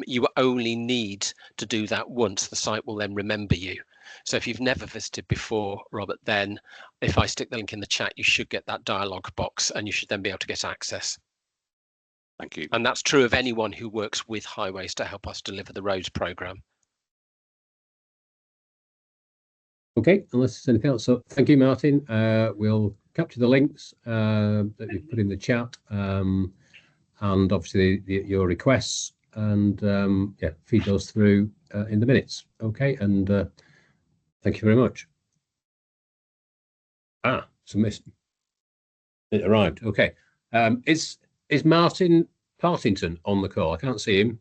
You only need to do that once. The site will then remember you. So if you've never visited before, Robert, then if I stick the link in the chat, you should get that dialog box and you should then be able to get access. Thank you. And that's true of anyone who works with highways to help us deliver the roads programme. Okay, unless there's anything else. So thank you, Martin. We'll capture the links that you've put in the chat, and obviously your requests, and yeah, feed those through in the minutes. Okay, and thank you very much. So it arrived. Okay, is Martin Partington on the call? I can't see him.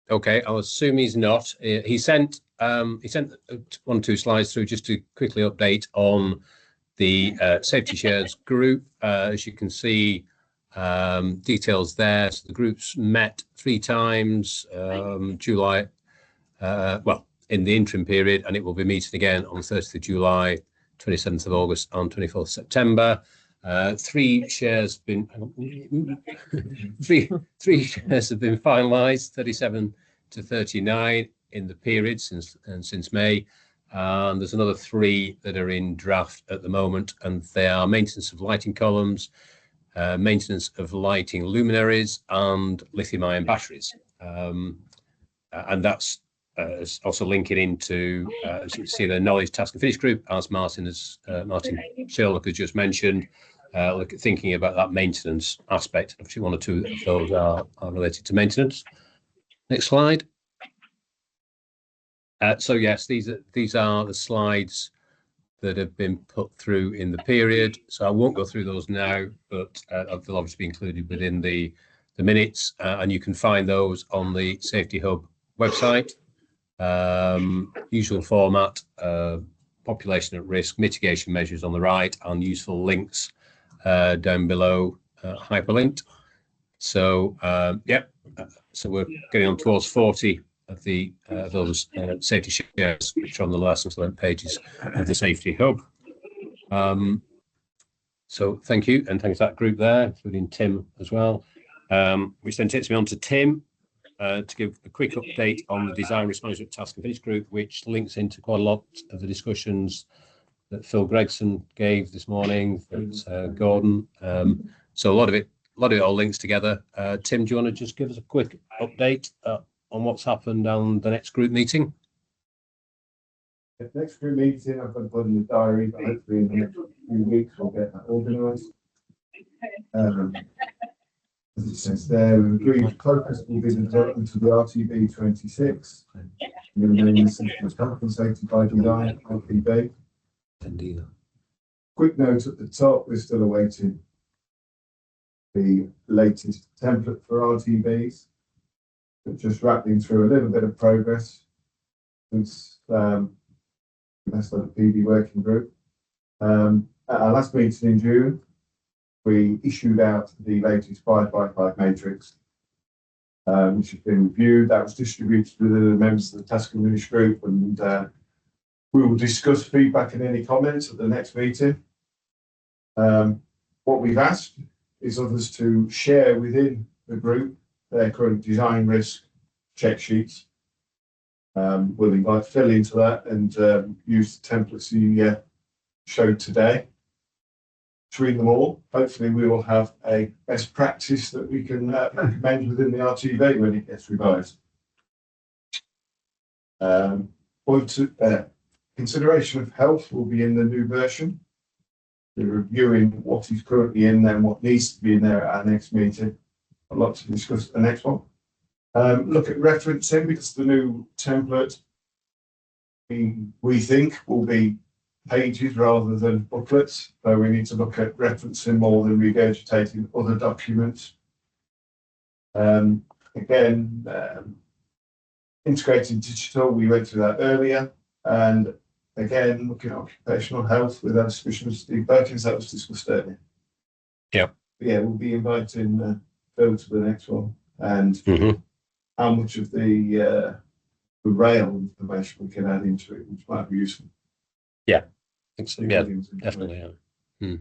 Okay, I'll assume he's not. He sent 1 or 2 slides through just to quickly update on the Safety Shares group. As you can see, details there. So the group's met 3 times, July, well, in the interim period, and it will be meeting again on the 30th of July, 27th of August, and 24th September. 3 shares been three shares have been finalised, 37 to 39 in the period since May, and there's another 3 that are in draft at the moment, and they are maintenance of lighting columns, maintenance of lighting luminaries, and lithium-ion batteries, and that's also linking into, as you can see, the knowledge task and finish group, as Martin Sherlock has just mentioned. Look at thinking about that maintenance aspect. Actually, 1 or 2 of those are related to maintenance. Next slide. So yes, these are the slides that have been put through in the period. So I won't go through those now, but they'll obviously be included within the minutes, and you can find those on the Safety Hub website. Usual format, population at risk, mitigation measures on the right, and useful links down below, hyperlinked. So yep, so we're getting on towards 40 of the those safety shares, which are on the lessons learned pages of the Safety Hub. So thank you, and thanks to that group there, including Tim as well, which then takes me on to Tim to give a quick update on the Design Risk Management Task and Finish group, which links into quite a lot of the discussions that Phil Gregson gave this morning, that Gordon. So a lot of it all links together. Tim, do you want to just give us a quick update on what's happened on the next group meeting? The next group meeting I've got to put in the diary, but hopefully in the next few weeks we'll get that organised. As it says there, we've agreed focus will be the development of the RTB 26. The remaining systems compensated by design RTB. Quick note at the top, we're still awaiting the latest template for RTBs, but just rattling through a little bit of progress since that's the PD working group. At our last meeting in June, we issued out the latest 5x5 matrix, which has been reviewed. That was distributed to the members of the task and finish group, and we will discuss feedback and any comments at the next meeting. What we've asked is others to share within the group their current design risk check sheets. We'll invite Phil into that and use the templates he showed today. Between them all, hopefully we will have a best practice that we can recommend within the RTB when it gets revised. Consideration of health will be in the new version. We're reviewing what is currently in there and what needs to be in there at our next meeting. A lot to discuss at the next one. Look at referencing, because the new template we think will be pages rather than booklets, so we need to look at referencing more than regurgitating other documents. Again, integrated digital, we went through that earlier, and again looking at occupational health with our specialist Steve Perkins, that was discussed earlier. Yeah. Yeah, we'll be inviting Phil to the next one, and how much of the rail information we can add into it, which might be useful. Yeah, yeah, definitely. Yeah.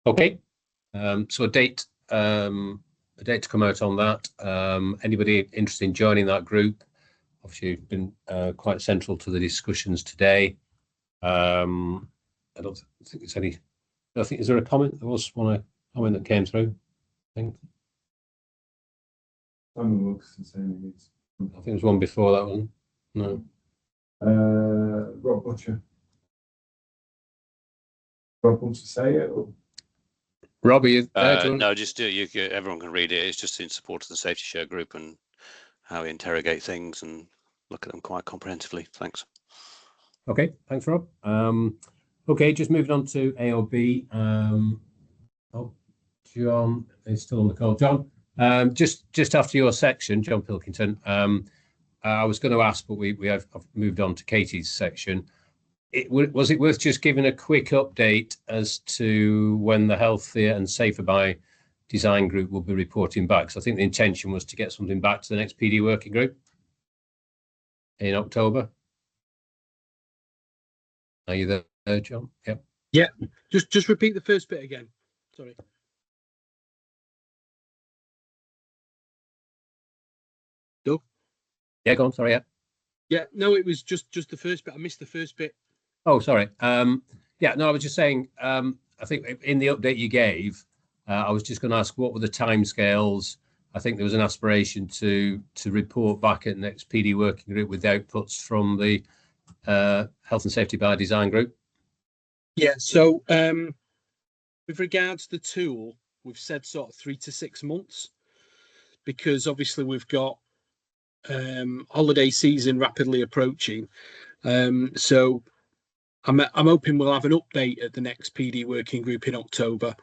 Okay, so a date to come out on that. Anybody interested in joining that group? Obviously, you've been quite central to the discussions today. I don't think there's any. I think, is there a comment? There was one comment that came through, I think. Someone looks the same. I think there was one before that one. No. Rob Butcher. Rob wants to say it? Or? Robbie, no, just everyone can read it. It's just in support of the safety share group and how we interrogate things and look at them quite comprehensively. Thanks. Okay, thanks, Rob. Okay, just moving on to AOB. Oh, John is still on the call. John, just after your section, John Pilkington, I was going to ask, but I've moved on to Katie's section. Was it worth just giving a quick update as to when the Healthier and Safer by Design group will be reporting back? Because I think the intention was to get something back to the next PD working group in October. Are you there, John? Yep. Yeah. Just repeat the first bit again. Sorry. Doug? Yeah, go on. Sorry. Yeah. Yeah. No, it was just the first bit. I missed the first bit. Oh, sorry. Yeah. No, I was just saying. I think in the update you gave, I was just going to ask what were the timescales. I think there was an aspiration to report back at next PD working group with outputs from the Health and Safety by Design group. Yeah. So with regards to the tool, we've said sort of 3 to 6 months, because obviously we've got holiday season rapidly approaching. So I'm hoping we'll have an update at the next PD working group in October,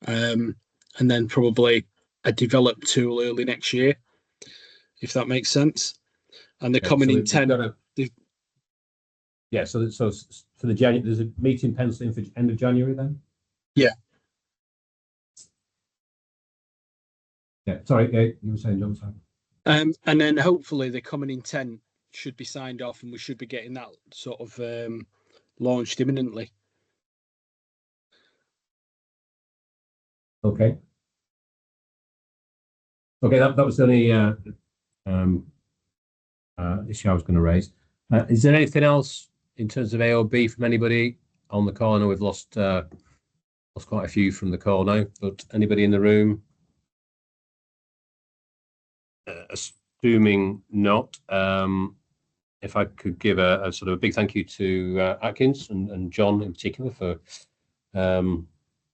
and then probably a developed tool early next year, if that makes sense. And the common intent. Yeah. So for the January, there's a meeting penciled in for end of January then. Yeah. Yeah. Sorry, you were saying, John. Sorry. And then hopefully the common intent should be signed off, and we should be getting that sort of launched imminently. Okay. Okay, that was the only issue I was going to raise. Is there anything else in terms of AOB from anybody on the call? I know we've lost quite a few from the call now, but anybody in the room? Assuming not, if I could give a sort of a big thank you to Atkins and John in particular for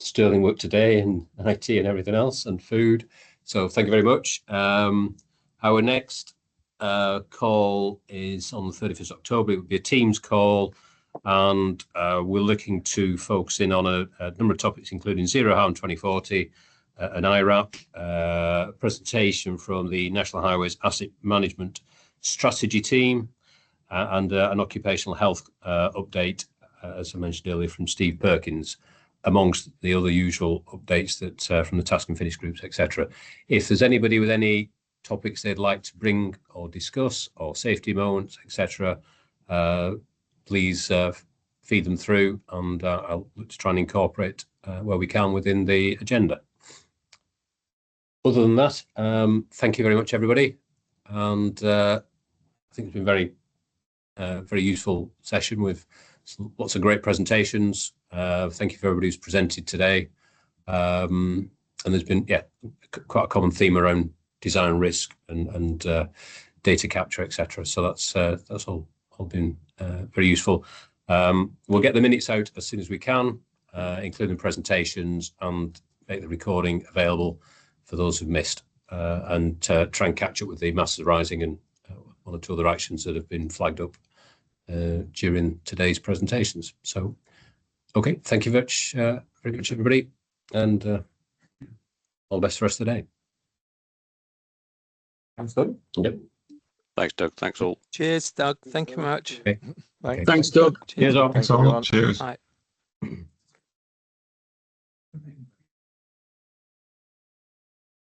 sterling work today and IT and everything else and food. So thank you very much. Our next call is on the 31st of October. It will be a Teams call, and we're looking to focus in on a number of topics, including Zero Harm 2040, an IRAP, presentation from the National Highways Asset Management Strategy Team, and an occupational health update, as I mentioned earlier, from Steve Perkins, amongst the other usual updates that from the task and finish groups, etc. If there's anybody with any topics they'd like to bring or discuss, or safety moments, etc., please feed them through, and I'll look to try and incorporate where we can within the agenda. Other than that, thank you very much, everybody, and I think it's been very useful session with lots of great presentations. Thank you for everybody who's presented today, and there's been quite a common theme around design risk and data capture, etc. So that's all been very useful. We'll get the minutes out as soon as we can, including presentations, and make the recording available for those who've missed, and try and catch up with the Masters Rising and one or two other actions that have been flagged up during today's presentations. So, okay, thank you very much, everybody, and all the best for the rest of the day. Thanks, Doug. Yep. Thanks, Doug. Thanks all. Cheers, Doug. Thank you very much. Okay. Bye. Thanks, Doug. Cheers all. Thanks all. Cheers. Bye.